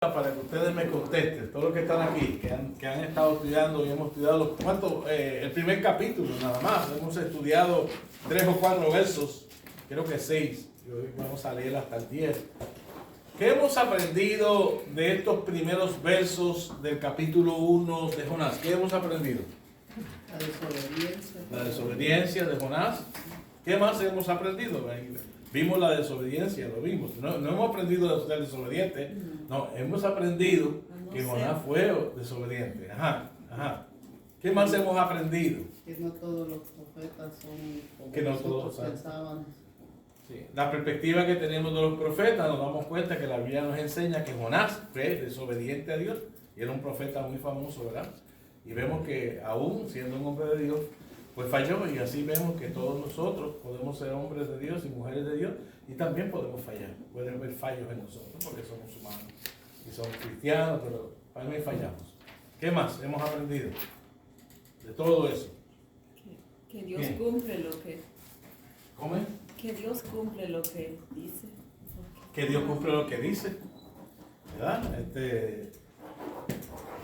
Para que ustedes me contesten, todos los que están aquí, que han estado estudiando y hemos estudiado, el primer capítulo nada más, hemos estudiado 3 o 4 versos, creo que 6, y hoy vamos a leer hasta el 10. ¿Qué hemos aprendido de estos primeros versos del capítulo 1 de Jonás? ¿Qué hemos aprendido? La desobediencia. La desobediencia de Jonás. ¿Qué más hemos aprendido? Vimos la desobediencia, lo vimos. No hemos aprendido de ser desobediente. No, hemos aprendido que Jonás fue desobediente. Ajá. ¿Qué más hemos aprendido? Que no todos los profetas son como Que no nosotros todos, pensábamos. Sí. La perspectiva que tenemos de los profetas, nos damos cuenta que la Biblia nos enseña que Jonás fue desobediente a Dios y era un profeta muy famoso, ¿verdad? Y vemos que aún siendo un hombre de Dios, pues falló, y así vemos que todos nosotros podemos ser hombres de Dios y mujeres de Dios y también podemos fallar. Pueden haber fallos en nosotros porque somos humanos y somos cristianos, pero también fallamos. ¿Qué más hemos aprendido de todo eso? Que Dios ¿Qué? cumple lo que... ¿Cómo es? Que Dios cumple lo que dice. Que Dios cumple lo que dice, ¿verdad?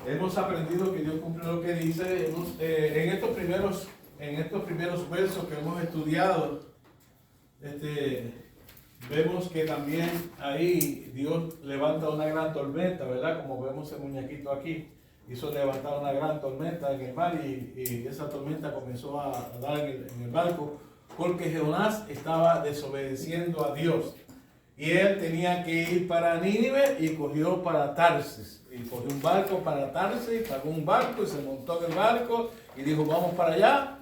Hemos aprendido que Dios cumple lo que dice. En estos primeros versos que hemos estudiado, vemos que también ahí Dios levanta una gran tormenta, ¿verdad? Como vemos el muñequito aquí, hizo levantar una gran tormenta en el mar y esa tormenta comenzó a dar en el barco porque Jonás estaba desobedeciendo a Dios. Y él tenía que ir para Nínive y cogió para Tarsis. Y cogió un barco para Tarsis, pagó un barco y se montó en el barco y dijo, vamos para allá.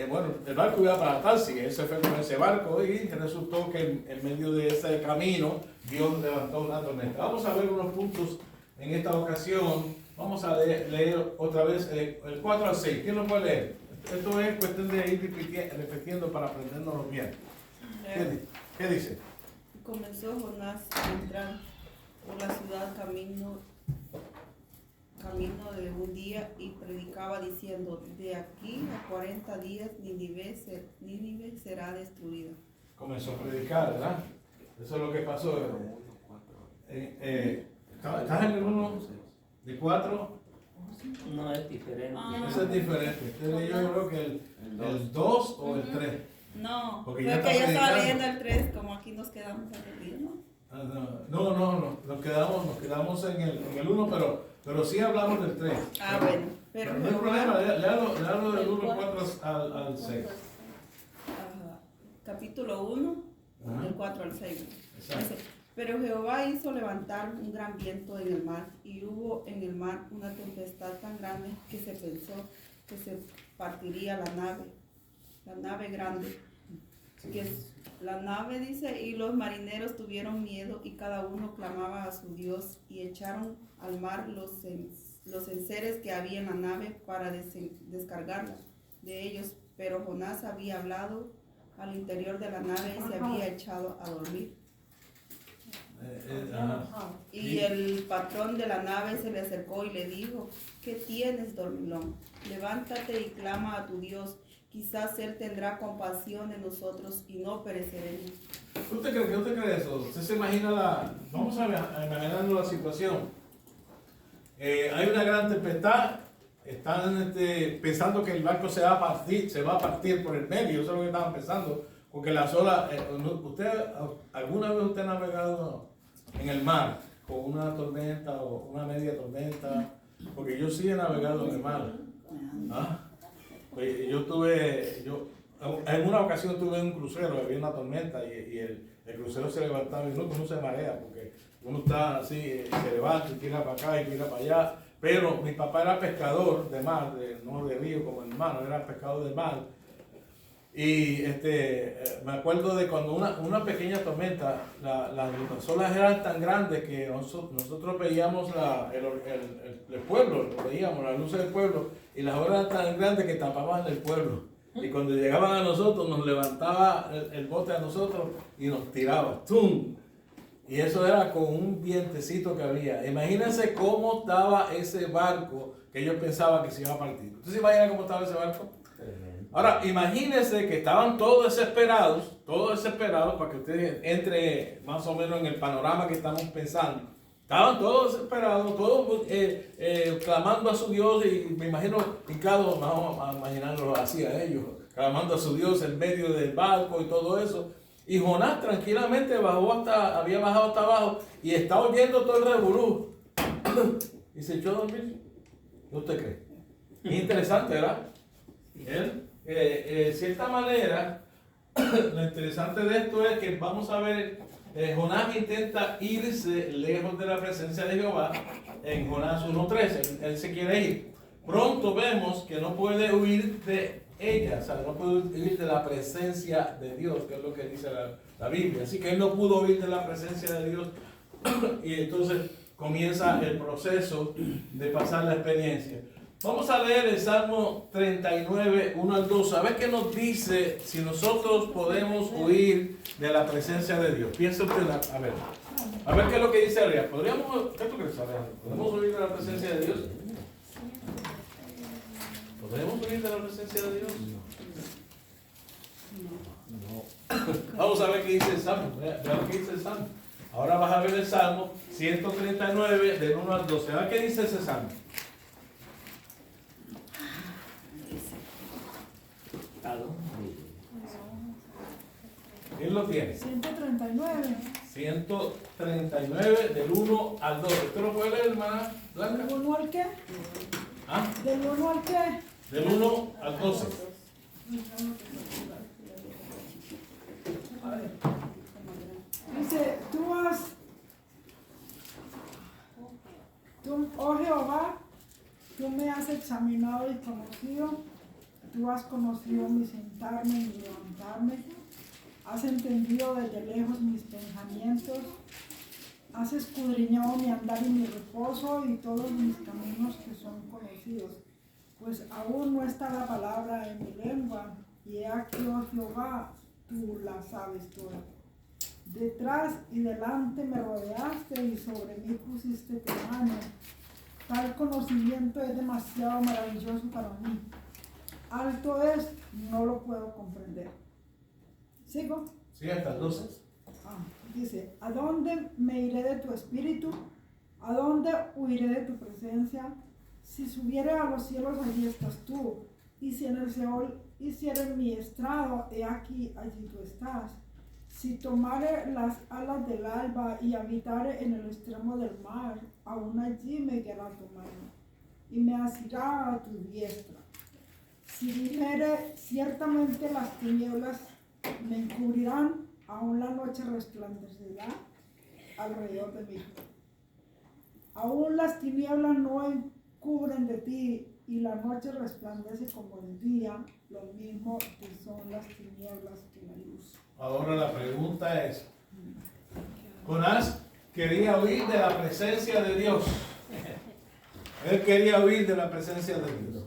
Bueno, el barco iba para Tarsis, él se fue con ese barco y resultó que en medio de ese camino Dios levantó una tormenta. Vamos a ver unos puntos en esta ocasión. Vamos a leer otra vez el 4 al 6. ¿Quién lo puede leer? Esto es cuestión de ir repitiendo para aprendernos bien. ¿Qué dice? Comenzó Jonás a entrar por la ciudad camino de un día y predicaba diciendo, de aquí a 40 días Nínive será destruida. Comenzó a predicar, ¿verdad? Eso es lo que pasó. ¿Estás en el 1 de 4? No, es diferente. Eso es diferente. Yo creo que el 2 o el 3. No, Porque porque ya yo está estaba predicando. leyendo el 3, como aquí nos quedamos al día, ¿no? No. Nos quedamos en el 1, pero sí hablamos del 3. Bueno. Pero no hay problema, léalo del 1 al 6. Ajá. Capítulo 1, Ajá. del 4 al 6. Exacto. Dice, pero Jehová hizo levantar un gran viento en el mar, y hubo en el mar una tempestad tan grande que se pensó que se partiría la nave grande. La nave dice, y los marineros tuvieron miedo y cada uno clamaba a su Dios y echaron al mar los enseres que había en la nave para descargarla de ellos. Pero Jonás había hablado al interior de la nave y se había echado a dormir. Y el patrón de la nave se le acercó y le dijo, ¿qué tienes, dormilón? Levántate y clama a tu Dios. Quizás Él tendrá compasión de nosotros y no pereceremos. ¿Usted cree eso? ¿Usted se imagina vamos a imaginarnos la situación? Hay una gran tempestad, están pensando que el barco se va a partir por el medio, eso es lo que estaban pensando, porque las olas, ¿alguna vez usted ha navegado en el mar con una tormenta o una media tormenta? Porque yo sí he navegado en el mar. Pues en una ocasión tuve un crucero, había una tormenta y el crucero se levantaba y uno se marea porque uno está así, se levanta y tira para acá y tira para allá. Pero mi papá era pescador de mar, no de río como mi hermano, era pescador de mar. Y me acuerdo de cuando una pequeña tormenta, las olas eran tan grandes que nosotros veíamos el pueblo, lo veíamos, las luces del pueblo, y las olas eran tan grandes que tapaban el pueblo. Y cuando llegaban a nosotros, nos levantaba el bote a nosotros y nos tiraba. ¡Tum! Y eso era con un vientecito que había. Imagínense cómo estaba ese barco que ellos pensaban que se iba a partir. ¿Usted se imagina cómo estaba ese barco? Ahora, imagínense que estaban todos desesperados para que usted entre más o menos en el panorama que estamos pensando. Estaban todos desesperados, todos clamando a su Dios, y me imagino hincados, vamos a imaginarlo así a ellos, clamando a su Dios en medio del barco y todo eso. Y Jonás tranquilamente había bajado hasta abajo y está oyendo todo el revolú. Y se echó a dormir. ¿Qué usted cree? Es interesante, ¿verdad? Él, de cierta manera, lo interesante de esto es que vamos a ver, Jonás intenta irse lejos de la presencia de Jehová en Jonás 1.13. Él se quiere ir. Pronto vemos que no puede huir de ella, o sea, no puede huir de la presencia de Dios, que es lo que dice la Biblia. Así que él no pudo huir de la presencia de Dios y entonces comienza el proceso de pasar la experiencia. Vamos a leer el Salmo 39, 1 al 2. A ver qué nos dice si nosotros podemos huir de la presencia de Dios. Piensa usted, a ver qué es lo que dice Ariel. ¿Qué tú crees, Ariel? ¿Podemos huir de la presencia de Dios? ¿Podemos huir de la presencia de Dios? No. Vamos a ver qué dice el Salmo. Vea lo que dice el Salmo. Ahora vas a ver el Salmo 139, del 1 al 12. A ver qué dice ese Salmo. ¿Quién lo tiene? 139. 139 del 1 al 12. ¿Usted lo puede leer, hermana Blanca? ¿Del 1 al qué? ¿Ah? ¿Del 1 al qué? Del 1 al 12. Dice, oh Jehová, tú me has examinado y conocido, tú has conocido mi sentarme y mi levantarme, has entendido desde lejos mis pensamientos, has escudriñado mi andar y mi reposo y todos mis caminos que son conocidos. Pues aún no está la palabra en mi lengua, y he aquí, oh Jehová, tú la sabes toda. Detrás y delante me rodeaste y sobre mí pusiste tu mano. Tal conocimiento es demasiado maravilloso para mí. Alto es, no lo puedo comprender. ¿Sigo? Sí, hasta el 12. Dice, ¿a dónde me iré de tu espíritu? ¿A dónde huiré de tu presencia? Si subiere a los cielos, allí estás tú. Y si en el Seol hiciere mi estrado, he aquí, allí tú estás. Si tomare las alas del alba y habitare en el extremo del mar, aún allí me guiará tu mano y me asirá a tu diestra. Si dijere, ciertamente las tinieblas me encubrirán, aún la noche resplandecerá alrededor de mí. Aún las tinieblas no encubren de ti, y la noche resplandece como el día, lo mismo que son las tinieblas que la luz. Ahora la pregunta es, Jonás quería huir de la presencia de Dios. Él quería huir de la presencia de Dios.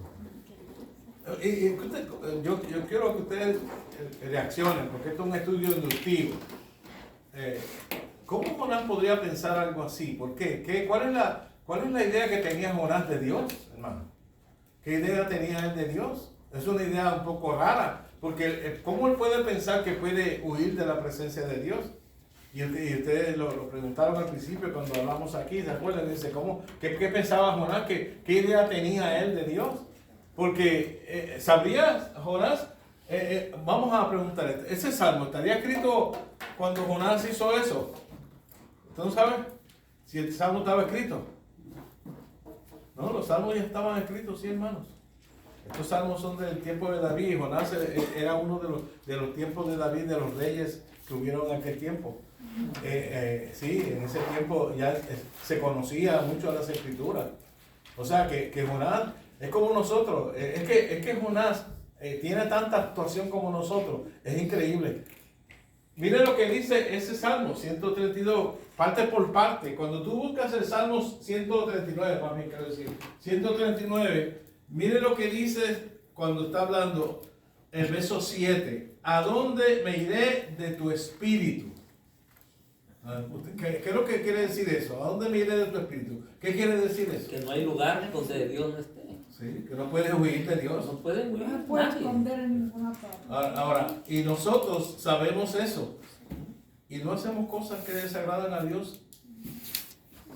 Yo quiero que ustedes reaccionen, porque esto es un estudio inductivo. ¿Cómo Jonás podría pensar algo así? ¿Por qué? ¿Cuál es la idea que tenía Jonás de Dios, hermano? ¿Qué idea tenía él de Dios? Es una idea un poco rara, porque ¿cómo él puede pensar que puede huir de la presencia de Dios? Y ustedes lo preguntaron al principio cuando hablamos aquí, ¿se acuerdan? Dice, ¿qué pensaba Jonás? ¿Qué idea tenía él de Dios? Porque, ¿sabrías, Jonás? Vamos a preguntar, ¿ese salmo estaría escrito cuando Jonás hizo eso? ¿Usted no sabe si el salmo estaba escrito? No, los salmos ya estaban escritos, sí, hermanos. Estos salmos son del tiempo de David, y Jonás era uno de los tiempos de David, de los reyes que hubieron en aquel tiempo. Sí, en ese tiempo ya se conocía mucho las escrituras. O sea, que Jonás es como nosotros. Es que Jonás tiene tanta actuación como nosotros. Es increíble. Mire lo que dice ese Salmo 132, parte por parte. Cuando tú buscas el Salmo 139, para mí quiero decir, 139, mire lo que dice cuando está hablando el verso 7. ¿A dónde me iré de tu espíritu? ¿Qué es lo que quiere decir eso? ¿A dónde me iré de tu espíritu? ¿Qué quiere decir eso? Que no hay lugar donde Dios no esté. Sí, que no puedes huir de Dios. No pueden huir. No se puede nadie. esconder en ninguna parte. Ahora, y nosotros sabemos eso. Y no hacemos cosas que desagradan a Dios.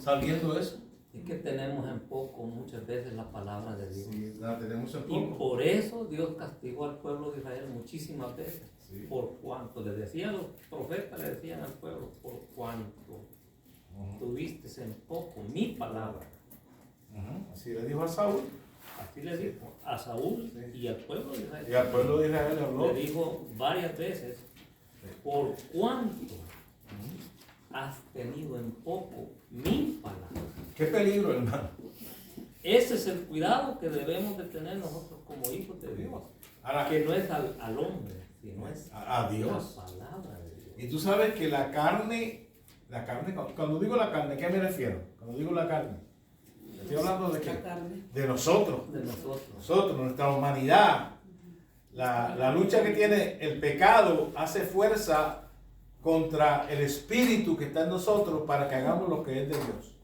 sabiendo eso. Es que tenemos en poco muchas veces la palabra de Dios. Sí, la tenemos en Y poco. por eso Dios castigó al pueblo de Israel muchísimas veces. Sí. Por cuanto le decían los profetas, le decían al pueblo, por cuanto tuviste en poco mi palabra. Así le dijo a Saúl. Así le dijo a Saúl Sí. y al pueblo de Israel. Y al pueblo de Israel le habló. Le dijo varias veces, por cuanto has tenido en poco mi palabra. Qué peligro, hermano. Ese es el cuidado que debemos de tener nosotros como hijos de Dios. Ahora, Que no es al hombre, sino es a Dios. la palabra de Dios. Y tú sabes que la carne, cuando digo la carne, ¿a qué me refiero? Cuando digo la carne, estoy hablando de qué? La carne. De nosotros. De nosotros. Nosotros, nuestra humanidad. La lucha que tiene el pecado hace fuerza contra el espíritu que está en nosotros para que hagamos lo que es de Dios.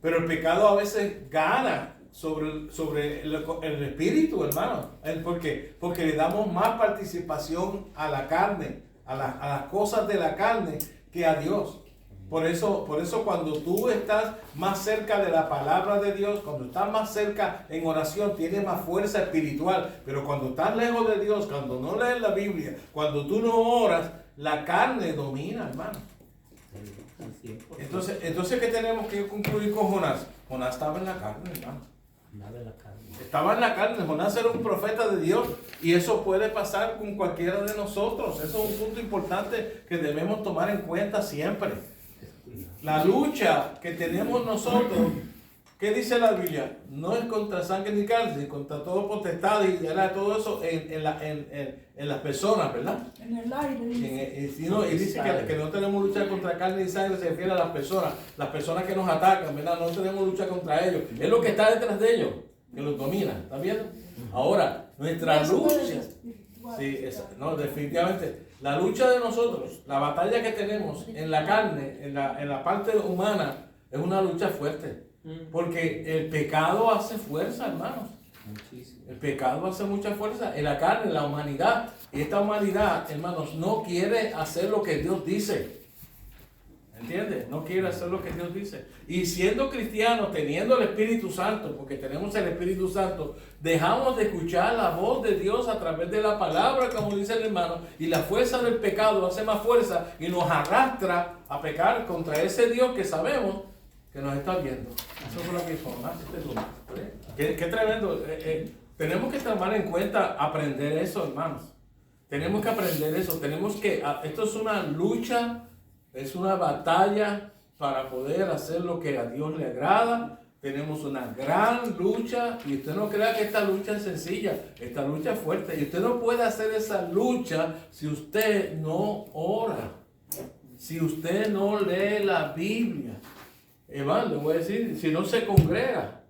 Pero el pecado a veces gana sobre el espíritu, hermano. ¿Por qué? Porque le damos más participación a la carne, a las cosas de la carne, que a Dios. Por eso cuando tú estás más cerca de la palabra de Dios, cuando estás más cerca en oración, tienes más fuerza espiritual. Pero cuando estás lejos de Dios, cuando no lees la Biblia, cuando tú no oras, la carne domina, hermano. Entonces ¿qué tenemos que concluir con Jonás? Jonás estaba en la carne, hermano. Nada de la carne. Estaba en la carne. Jonás era un profeta de Dios y eso puede pasar con cualquiera de nosotros. Eso es un punto importante que debemos tomar en cuenta siempre. La lucha que tenemos nosotros, ¿qué dice la Biblia? No es contra sangre ni carne, sino contra todo potestad y todo eso en las personas, ¿verdad? En el aire. Dice. Y dice que no tenemos lucha contra carne y sangre, se refiere a las personas que nos atacan, ¿verdad? No tenemos lucha contra ellos. Es lo que está detrás de ellos, que los domina, ¿está viendo? Ahora, nuestra lucha, sí, no, definitivamente, la lucha de nosotros, la batalla que tenemos en la carne, en la parte humana, es una lucha fuerte. Porque el pecado hace fuerza, hermanos. Muchísimo. El pecado hace mucha fuerza en la carne, en la humanidad. Y esta humanidad, hermanos, no quiere hacer lo que Dios dice. ¿Entiendes? No quiere hacer lo que Dios dice. Y siendo cristianos, teniendo el Espíritu Santo, porque tenemos el Espíritu Santo, dejamos de escuchar la voz de Dios a través de la palabra, como dice el hermano, y la fuerza del pecado hace más fuerza y nos arrastra a pecar contra ese Dios que sabemos que nos está viendo. Eso fue lo que hizo Jonás. Qué tremendo. Tenemos que tomar en cuenta, aprender eso, hermanos. Tenemos que aprender eso. Esto es una lucha, es una batalla para poder hacer lo que a Dios le agrada. Tenemos una gran lucha y usted no crea que esta lucha es sencilla. Esta lucha es fuerte y usted no puede hacer esa lucha si usted no ora, si usted no lee la Biblia. Hermano, le voy a decir, si no se congrega,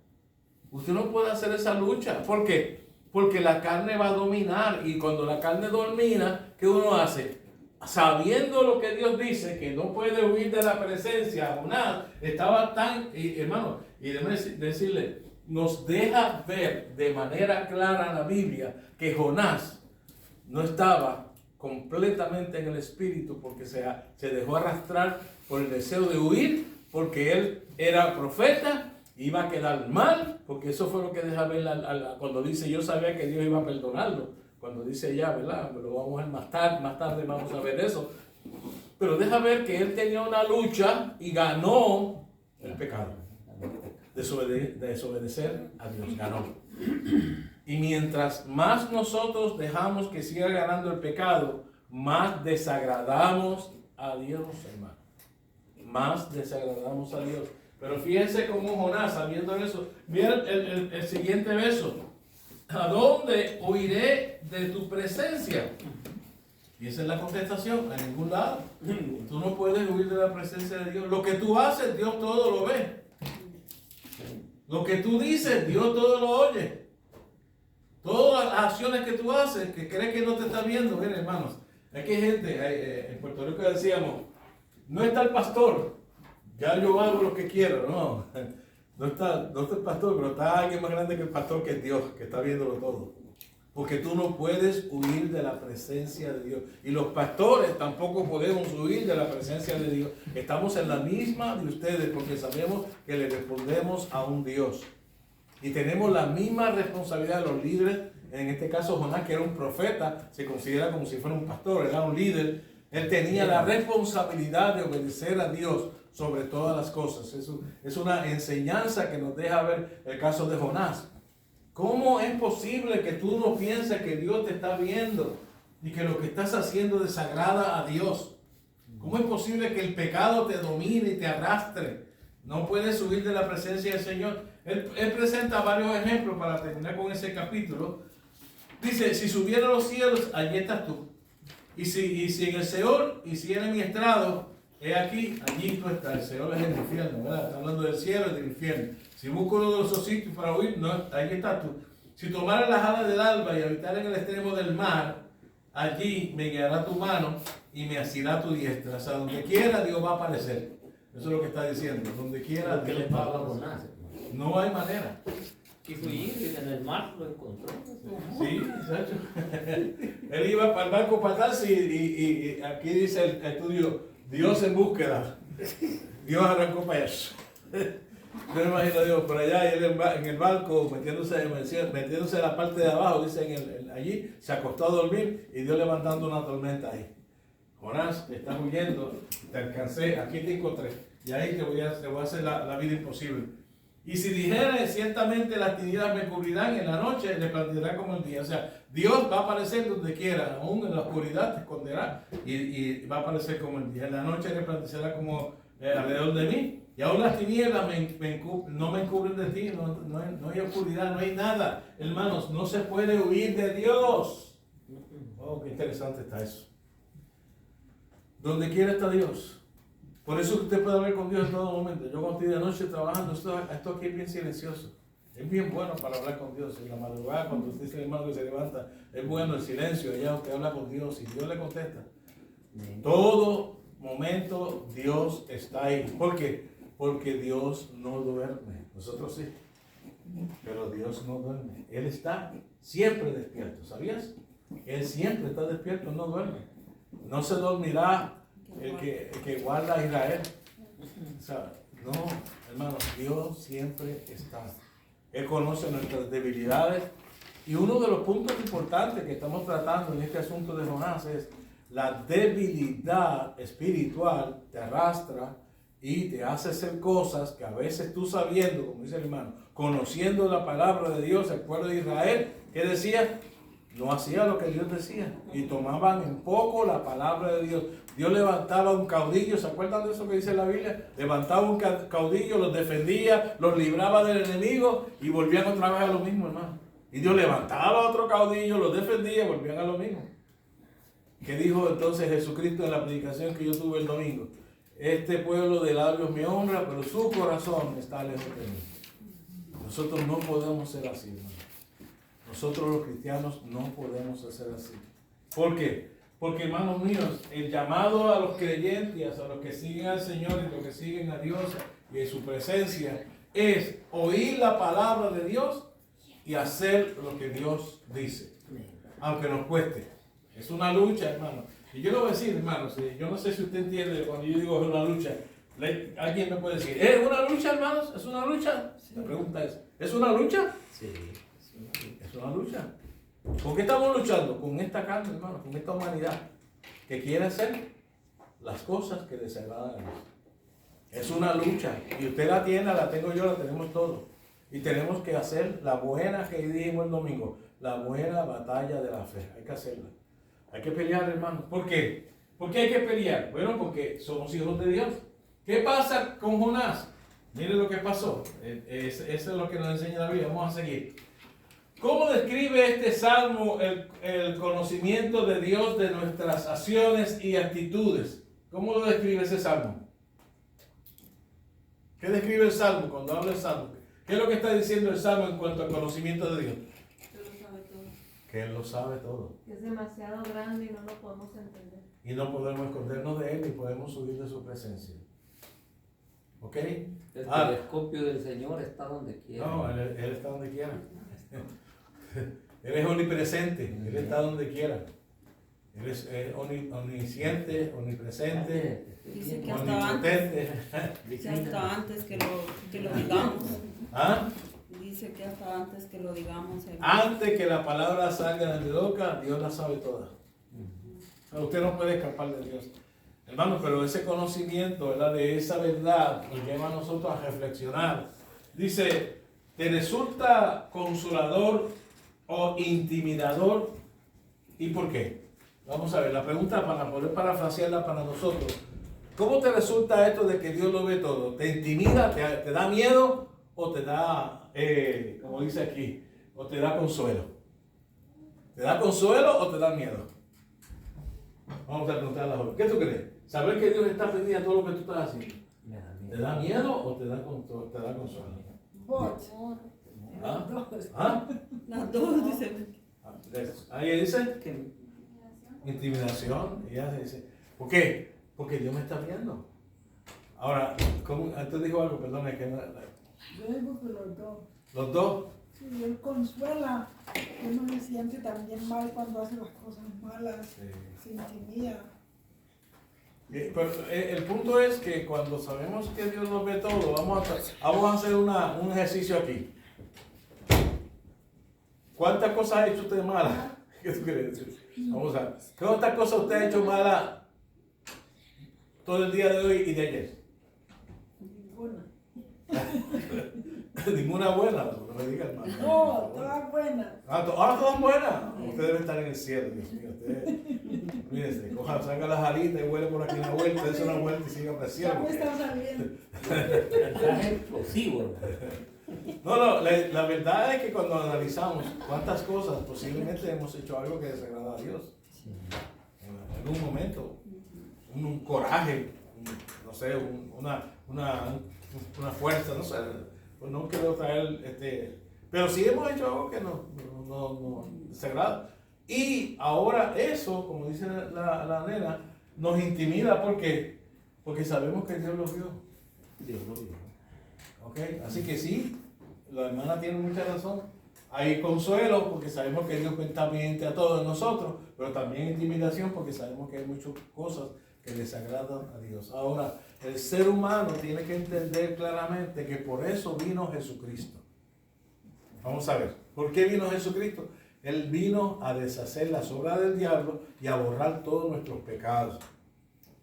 usted no puede hacer esa lucha. ¿Por qué? Porque la carne va a dominar y cuando la carne domina, ¿qué uno hace? Sabiendo lo que Dios dice, que no puede huir de la presencia, Jonás estaba hermano, y déjeme decirle, nos deja ver de manera clara la Biblia que Jonás no estaba completamente en el espíritu porque se dejó arrastrar por el deseo de huir, porque él era profeta, iba a quedar mal, porque eso fue lo que deja ver cuando dice yo sabía que Dios iba a perdonarlo, cuando dice ya, ¿verdad? Lo vamos a ver más tarde vamos a ver eso, pero deja ver que él tenía una lucha y ganó el pecado, desobedecer a Dios, ganó. Y mientras más nosotros dejamos que siga ganando el pecado, más desagradamos a Dios, hermano. Más desagradamos a Dios. Pero fíjense cómo Jonás, sabiendo eso, miren el siguiente verso. ¿A dónde huiré de tu presencia? Y esa es la contestación, a ningún lado. Tú no puedes huir de la presencia de Dios. Lo que tú haces, Dios todo lo ve. Lo que tú dices, Dios todo lo oye. Todas las acciones que tú haces, que crees que no te está viendo, miren hermanos. Aquí hay gente, en Puerto Rico decíamos, no está el pastor, ya yo hago lo que quiero, no está el pastor, pero está alguien más grande que el pastor, que es Dios, que está viéndolo todo. Porque tú no puedes huir de la presencia de Dios. Y los pastores tampoco podemos huir de la presencia de Dios. Estamos en la misma de ustedes porque sabemos que le respondemos a un Dios. Y tenemos la misma responsabilidad de los líderes. En este caso Jonás, que era un profeta, se considera como si fuera un pastor, era un líder. Él tenía la responsabilidad de obedecer a Dios sobre todas las cosas. Es una enseñanza que nos deja ver el caso de Jonás. ¿Cómo es posible que tú no pienses que Dios te está viendo y que lo que estás haciendo desagrada a Dios? ¿Cómo es posible que el pecado te domine y te arrastre? No puedes huir de la presencia del Señor. Él presenta varios ejemplos para terminar con ese capítulo. Dice, si subiera a los cielos, allí estás tú. Y si en el Seol hiciera mi estrado, he aquí, allí tú estás. El Seol es el infierno, ¿verdad? Está hablando del cielo y del infierno. Si busco uno de esos sitios para huir, no, allí estás tú. Si tomara las alas del alba y habitar en el extremo del mar, allí me guiará tu mano y me asirá tu diestra. O sea, donde quiera Dios va a aparecer. Eso es lo que está diciendo. Donde quiera ¿Qué le Dios va a pasó a aparecer. Jonás? No hay manera. Quiso ir y en el mar lo encontró. Sí, exacto. Él iba para el barco para atrás y aquí dice el estudio, Dios en búsqueda. Dios arrancó para eso. Yo me imagino a Dios por allá y él en el barco metiéndose en la parte de abajo, dice allí, se acostó a dormir y Dios levantando una tormenta ahí. Jonás, estás huyendo, te alcancé, aquí te encontré. Y ahí te voy a hacer la vida imposible. Y si dijera, ciertamente las tinieblas me cubrirán, en la noche resplandecerá como el día. O sea, Dios va a aparecer donde quiera, aún en la oscuridad te esconderá y va a aparecer como el día. En la noche resplandecerá como alrededor de mí. Y aún las tinieblas no me encubren de ti, no hay oscuridad, no hay nada. Hermanos, no se puede huir de Dios. Oh, qué interesante está eso. Donde quiera está Dios. Por eso usted puede hablar con Dios en todo momento. Yo cuando estoy de noche trabajando, esto aquí es bien silencioso. Es bien bueno para hablar con Dios. En la madrugada, cuando usted dice hermano que se levanta, es bueno el silencio. Allá usted habla con Dios y Dios le contesta. Todo momento Dios está ahí. ¿Por qué? Porque Dios no duerme. Nosotros sí. Pero Dios no duerme. Él está siempre despierto. ¿Sabías? Él siempre está despierto, no duerme. No se dormirá el que guarda a Israel. O sea, no, hermanos, Dios siempre está. Él conoce nuestras debilidades. Y uno de los puntos importantes que estamos tratando en este asunto de Jonás es la debilidad espiritual te arrastra y te hace hacer cosas que a veces tú sabiendo, como dice el hermano, conociendo la palabra de Dios, el pueblo de Israel, ¿qué decía? No hacía lo que Dios decía y tomaban en poco la palabra de Dios. Dios levantaba un caudillo, ¿se acuerdan de eso que dice la Biblia? Levantaba un caudillo, los defendía, los libraba del enemigo y volvían otra vez a lo mismo, hermano. Y Dios levantaba otro caudillo, los defendía y volvían a lo mismo. ¿Qué dijo entonces Jesucristo en la predicación que yo tuve el domingo? Este pueblo de labios me honra, pero su corazón está lejos de mí. Nosotros no podemos ser así, hermano. Nosotros los cristianos no podemos hacer así. ¿Por qué? Porque, hermanos míos, el llamado a los creyentes, a los que siguen al Señor y los que siguen a Dios y en su presencia, es oír la palabra de Dios y hacer lo que Dios dice, aunque nos cueste. Es una lucha, hermano. Y yo le voy a decir, hermanos, yo no sé si usted entiende cuando yo digo es una lucha. Alguien me puede decir, ¿es una lucha, hermanos? ¿Es una lucha? La pregunta ¿es una lucha? Sí. Es una lucha. ¿Con qué estamos luchando? Con esta carne, hermano, con esta humanidad que quiere hacer las cosas que desagradan a Dios. Es una lucha. Y usted la tiene, la tengo yo, la tenemos todos. Y tenemos que hacer la buena que dijimos el domingo, la buena batalla de la fe. Hay que hacerla. Hay que pelear, hermano. ¿Por qué? ¿Por qué hay que pelear? Bueno, porque somos hijos de Dios. ¿Qué pasa con Jonás? Mire lo que pasó. Eso es lo que nos enseña la Biblia. Vamos a seguir. ¿Cómo describe este salmo el conocimiento de Dios de nuestras acciones y actitudes? ¿Cómo lo describe ese salmo? ¿Qué describe el salmo cuando habla el salmo? ¿Qué es lo que está diciendo el salmo en cuanto al conocimiento de Dios? Él lo sabe todo. Que Él lo sabe todo. Es demasiado grande y no lo podemos entender. Y no podemos escondernos de Él ni podemos huir de su presencia. ¿Ok? El telescopio del Señor está donde quiera. No, él está donde quiera. Él es omnipresente, Él está donde quiera. Él es omnisciente, omnipresente, Dice que hasta antes, omnipotente. que hasta antes que lo digamos. ¿Ah? Dice que hasta antes que lo digamos. Antes que la palabra salga de mi boca, Dios la sabe toda. O sea, usted no puede escapar de Dios. Hermano, pero ese conocimiento, ¿verdad?, de esa verdad nos lleva a nosotros a reflexionar. Dice, ¿te resulta consolador o intimidador? ¿Y por qué? Vamos a ver, la pregunta para poder parafrasearla para nosotros. ¿Cómo te resulta esto de que Dios lo ve todo? ¿Te intimida? ¿Te da miedo? ¿O te da, como dice aquí, o te da consuelo? ¿Te da consuelo o te da miedo? Vamos a preguntar a la joven. ¿Qué tú crees? ¿Saber que Dios está pendiente a todo lo que tú estás haciendo? ¿Te da miedo o te da consuelo? But, ¿Ah? dos. ¿Ah? Las dos dicen. Ahí dice intimidación. Ella dice, ¿por qué? Porque Dios me está viendo. Ahora, antes dijo algo, perdón, es que no, Yo digo que los dos. los dos. Sí, Él consuela. Uno se siente también mal cuando hace las cosas malas. Se intimida. Pero el punto es que cuando sabemos que Dios nos ve todo, vamos a hacer un ejercicio aquí. ¿Cuántas cosas ha hecho usted malas? ¿Qué tú crees? Vamos a ver. ¿Cuántas cosas usted ha hecho malas todo el día de hoy y de ayer? Ninguna. Ninguna buena, no me digas más. No, todas buenas. Todas buenas. Usted debe estar en el cielo, Dios mío. Usted, mírese, saca las alitas y huele por aquí una vuelta, dése una vuelta y siga Ya apreciando. me está saliendo. Es explosivo. No, la verdad es que cuando analizamos cuántas cosas posiblemente hemos hecho algo que desagrada a Dios. En algún momento, un coraje, no sé, una fuerza, no sé, pues no quiero traer, pero sí hemos hecho algo que no desagrada. Y ahora eso, como dice la nena, nos intimida porque sabemos que Dios lo vio. Dios lo vio. ¿Ok? Así que sí, la hermana tiene mucha razón. Hay consuelo porque sabemos que Dios está pendiente a todos nosotros, pero también intimidación porque sabemos que hay muchas cosas que desagradan a Dios. Ahora, el ser humano tiene que entender claramente que por eso vino Jesucristo. Vamos a ver, ¿por qué vino Jesucristo? Él vino a deshacer las obras del diablo y a borrar todos nuestros pecados.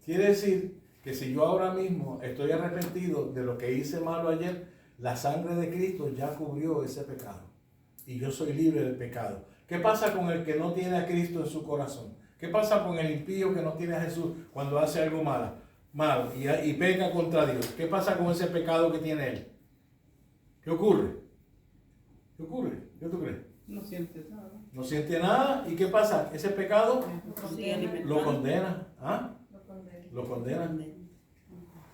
Quiere decir que si yo ahora mismo estoy arrepentido de lo que hice malo ayer, la sangre de Cristo ya cubrió ese pecado. Y yo soy libre del pecado. ¿Qué pasa con el que no tiene a Cristo en su corazón? ¿Qué pasa con el impío que no tiene a Jesús cuando hace algo malo y peca contra Dios? ¿Qué pasa con ese pecado que tiene él? ¿Qué ocurre? ¿Qué ocurre? ¿Qué tú crees? No sientes nada. No siente nada. ¿Y qué pasa? Ese pecado Sí, alimentando. lo condena. ¿Ah? Lo condeno. Lo condena.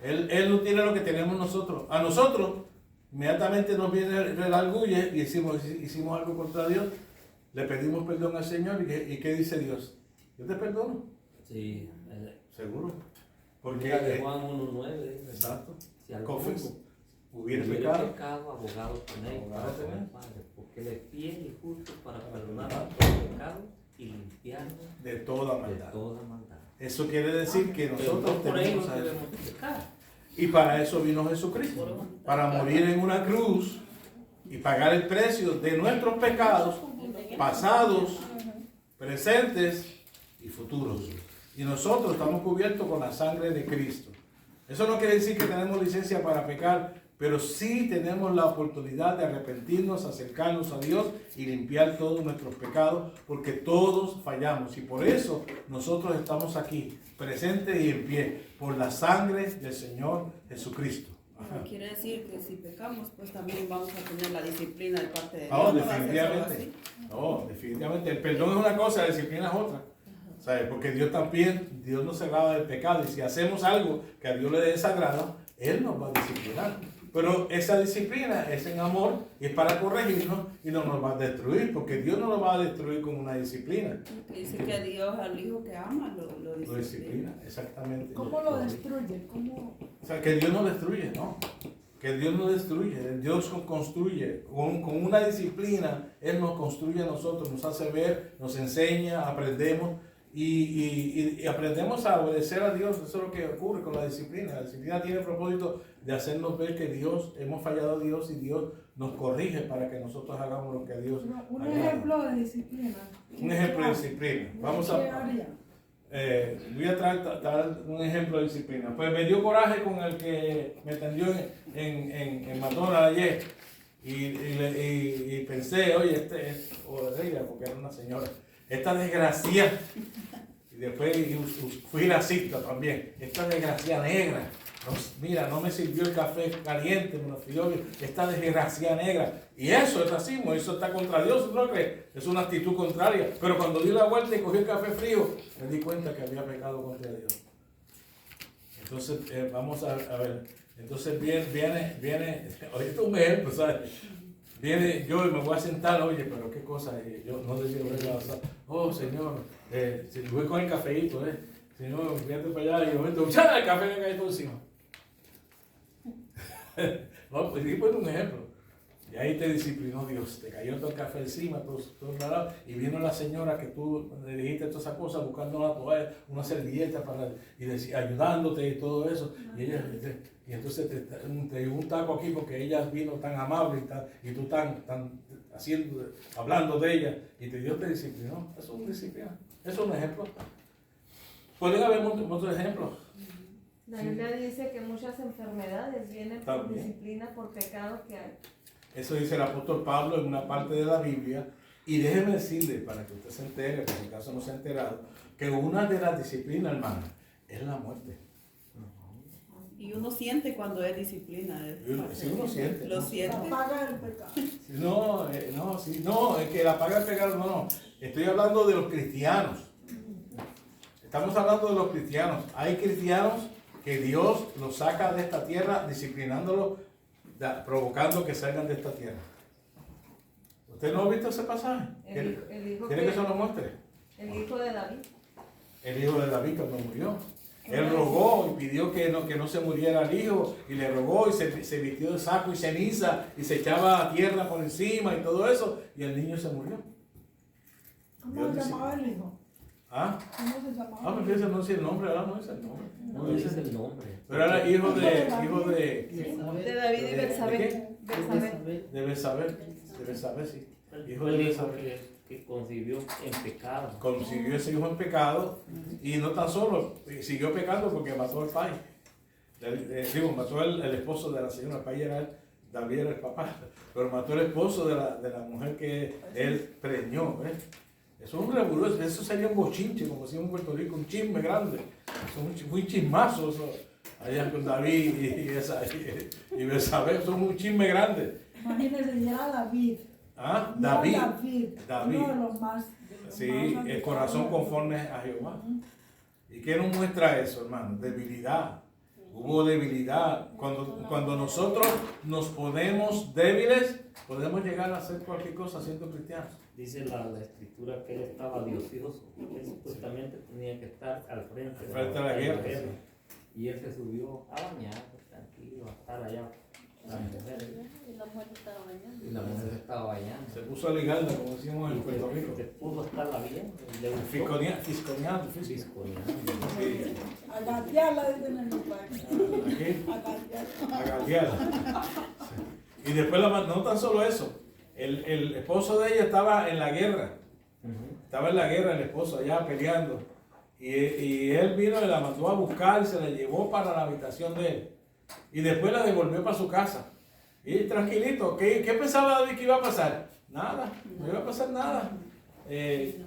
Él no tiene lo que tenemos nosotros. A nosotros, inmediatamente nos viene el arguye y hicimos algo contra Dios. Le pedimos perdón al Señor. ¿Y qué dice Dios? Yo te perdono. Sí. Seguro. Porque Mira de Juan 1:9. exacto. Si alguno Hubiera hubiera pecado. pecado, abogado tenéis Abogado para con el tenéis. Padre, porque Él es fiel y justo para perdonar todo pecado y limpiarnos De toda de maldad. toda maldad. Eso quiere decir que Pero nosotros no por ahí tenemos no a Jesús. debemos pecar. Y para eso vino Jesucristo. Para morir en una cruz y pagar el precio de nuestros pecados pasados, presentes y futuros. Y nosotros estamos cubiertos con la sangre de Cristo. Eso no quiere decir que tenemos licencia para pecar, pero sí tenemos la oportunidad de arrepentirnos, acercarnos a Dios y limpiar todos nuestros pecados, porque todos fallamos. Y por eso nosotros estamos aquí, presentes y en pie, por la sangre del Señor Jesucristo. Pero quiere decir que si pecamos, pues también vamos a tener la disciplina de parte de Dios. No, No va a ser solo definitivamente. así. No, definitivamente. El perdón es una cosa, la disciplina es otra. ¿Sabes? Porque Dios también, Dios nos agrada del pecado. Y si hacemos algo que a Dios le desagrada, Él nos va a disciplinar. Pero esa disciplina es en amor y es para corregirnos y no nos va a destruir. Porque Dios no nos va a destruir con una disciplina. Dice que Dios al hijo que ama lo Lo disciplina. disciplina, exactamente. ¿Cómo lo destruye? ¿Cómo? O sea, que Dios no destruye, ¿no? que Dios nos destruye, Dios nos construye, con una disciplina, Él nos construye a nosotros, nos hace ver, nos enseña, aprendemos y aprendemos a obedecer a Dios. Eso es lo que ocurre con la disciplina. La disciplina tiene el propósito de hacernos ver que Dios, hemos fallado a Dios y Dios nos corrige para que nosotros hagamos lo que Dios Un agrada. ejemplo de disciplina. Un ejemplo de disciplina. Vamos ¿Qué a... haría? voy a dar un ejemplo de disciplina. Pues me dio coraje con el que me atendió en McDonald's ayer y pensé, oye, o ella, porque era una señora, esta desgracia, y después fui racista también, esta desgracia negra, mira, no me sirvió el café caliente, me lo pidió, esta desgracia negra, y eso es racismo, eso está contra Dios, ¿no crees? Es una actitud contraria, pero cuando di la vuelta y cogí el café frío, me di cuenta que había pecado contra Dios. Entonces, vamos a ver, entonces viene, ahorita un ejemplo, ¿sabes? Viene yo y me voy a sentar, oye, pero qué cosa, yo no debía haberla pasado. Oh, Señor, si voy con el cafeíto, Señor, fíjate para allá y de momento, ¡chá! El café me cae todo encima. No, pues di un ejemplo. Y ahí te disciplinó Dios, te cayó todo el café encima, todo lado, y vino la señora que tú le dijiste todas esas cosas, buscando una toalla, una servilleta y ayudándote y todo eso. Y ella, y entonces te dio un taco aquí porque ella vino tan amable y tú tan hablando de ella, y Dios te disciplinó. Eso es una disciplina, eso es un ejemplo. Pueden haber otros ejemplos. La Biblia dice que muchas enfermedades vienen por También. disciplina, por pecado que hay. Eso dice el apóstol Pablo en una parte de la Biblia. Y déjeme decirle, para que usted se entere, por si acaso no se ha enterado, que una de las disciplinas, hermana, es la muerte. Y uno siente cuando es disciplina. Sí, uno siente. Lo ¿no? siente. Apaga el pecado. No, es que la paga el pecado, no. Estoy hablando de los cristianos. Estamos hablando de los cristianos. Hay cristianos que Dios los saca de esta tierra disciplinándolos, provocando que salgan de esta tierra. ¿Usted no ha visto ese pasaje? ¿Quiere que se lo muestre? El hijo de David. El hijo de David cuando murió. Él rogó y pidió que no se muriera el hijo, y le rogó y se vistió de saco y ceniza y se echaba tierra por encima y todo eso, y el niño se murió. ¿Cómo se llamaba el hijo? ¿Ah? ¿Cómo se llamaba? Pero fíjese, no dice el nombre, ¿verdad? No dice el nombre. No dice el nombre. Pero era hijo de De David y Betsabé. Debe saber, sí. Hijo de El hijo Betsabé. que concibió en pecado. Consiguió ese hijo en pecado, y no tan solo, siguió pecando porque mató al pai. Mató el esposo de la señora. El pai era David, era el papá, pero mató el esposo de la mujer que él preñó. Eso es un revolú, eso sería un bochinche, como decía en Puerto Rico, un chisme grande. Eso es muy chismazo eso, allá con David y Betsabé, son un chisme grande. Imagínense, y era David. ¿Ah? Y era David. Uno de los más. Sí, el corazón conforme a Jehová. ¿Y qué nos muestra eso, hermano? Debilidad. Hubo debilidad. Cuando nosotros nos ponemos débiles, podemos llegar a hacer cualquier cosa siendo cristianos. Dice la escritura que él estaba diocioso. Él supuestamente tenía que estar al frente Frente a la guerra. Y él se subió a bañar, tranquilo, a estar allá. Las mujeres. Y la mujer estaba bañando. Y la mujer estaba bañando. Se puso a ligarla, como decimos en Puerto Rico. Se pudo estarla bien. Le gustó. Fisconeando. Fisconeando. Sí. A gatearla, dicen en mi país. Aquí, A gatearla. a galdearla. Y después, no tan solo eso, el esposo de ella estaba en la guerra. Estaba en la guerra el esposo allá peleando. Y él vino y la mandó a buscar y se la llevó para la habitación de él. Y después la devolvió para su casa. Y tranquilito, ¿qué pensaba David que iba a pasar? Nada, no iba a pasar nada.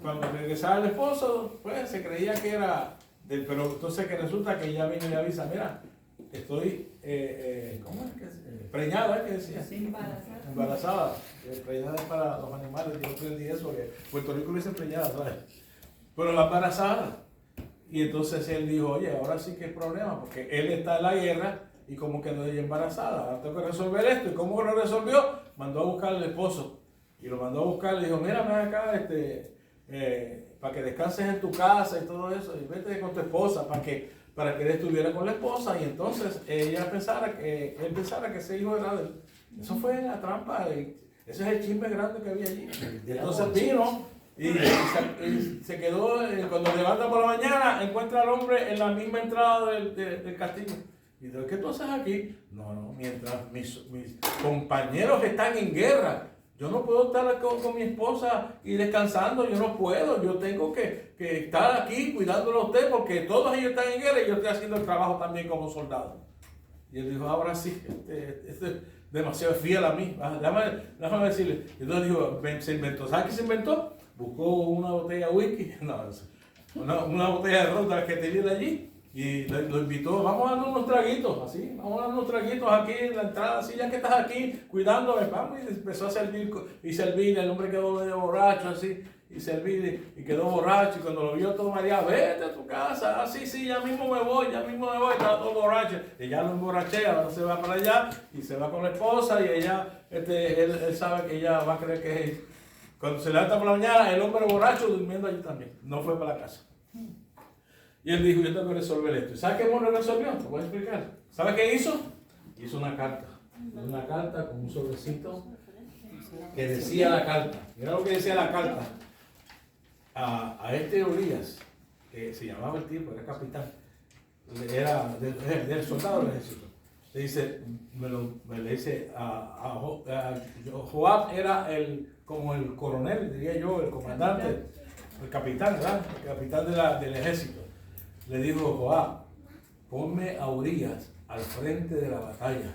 Cuando regresaba el esposo, pues se creía que era, pero entonces que resulta que ella vino y le avisa, mira, estoy, ¿cómo es que es? Preñada, ¿qué decía? Embarazada. Preñada es para los animales, yo aprendí eso, que Puerto Rico le dice preñada, ¿sabes? Pero la embarazada. Y entonces él dijo, oye, ahora sí que es problema, porque él está en la guerra y como que no es embarazada, ahora tengo que resolver esto. ¿Y cómo lo resolvió? Mandó a buscar al esposo. Y lo mandó a buscar, le dijo, mira, ven acá, para que descanses en tu casa y todo eso, y vete con tu esposa, para que para que él estuviera con la esposa y entonces él pensara que ese hijo era de él. Eso fue la trampa, ese es el chisme grande que había allí. Y entonces vino y se quedó, cuando levanta por la mañana, encuentra al hombre en la misma entrada del castillo. Y dice, ¿qué tú haces aquí? No, mientras mis compañeros están en guerra, yo no puedo estar con mi esposa y descansando, yo no puedo, yo tengo que estar aquí cuidándolo a usted porque todos ellos están en guerra y yo estoy haciendo el trabajo también como soldado. Y él dijo, ahora sí, este es demasiado fiel a mí, déjame decirle. Y entonces dijo, se inventó, ¿sabes qué se inventó? Buscó una botella de whisky, una botella de ron que tenía allí. Y lo invitó, vamos a darnos unos traguitos, así, vamos a darnos unos traguitos aquí en la entrada, así, ya que estás aquí cuidándome, vamos, y empezó a servir, el hombre quedó medio borracho, así, y servir, y quedó borracho, y cuando lo vio todo mareado, vete a tu casa, sí, ya mismo me voy, estaba todo borracho, y ya lo emborrachea, ahora se va para allá, y se va con la esposa, y ella, él sabe que ella va a creer que es, cuando se levanta por la mañana, el hombre borracho durmiendo allí también, no fue para la casa. Y él dijo, yo tengo que resolver esto. ¿Y sabe qué bueno resolvió? Te voy a explicar. ¿Sabe qué hizo? Hizo una carta. Una carta con un sobrecito que decía la carta. Mira lo que decía la carta. A este Urias, que se llamaba el tipo, era capitán, era del soldado del ejército. Le dice, le dice a Joab era como el coronel, diría yo, el comandante, el capitán, ¿verdad? El capitán del ejército. Le dijo, Joab, ponme a Urias al frente de la batalla.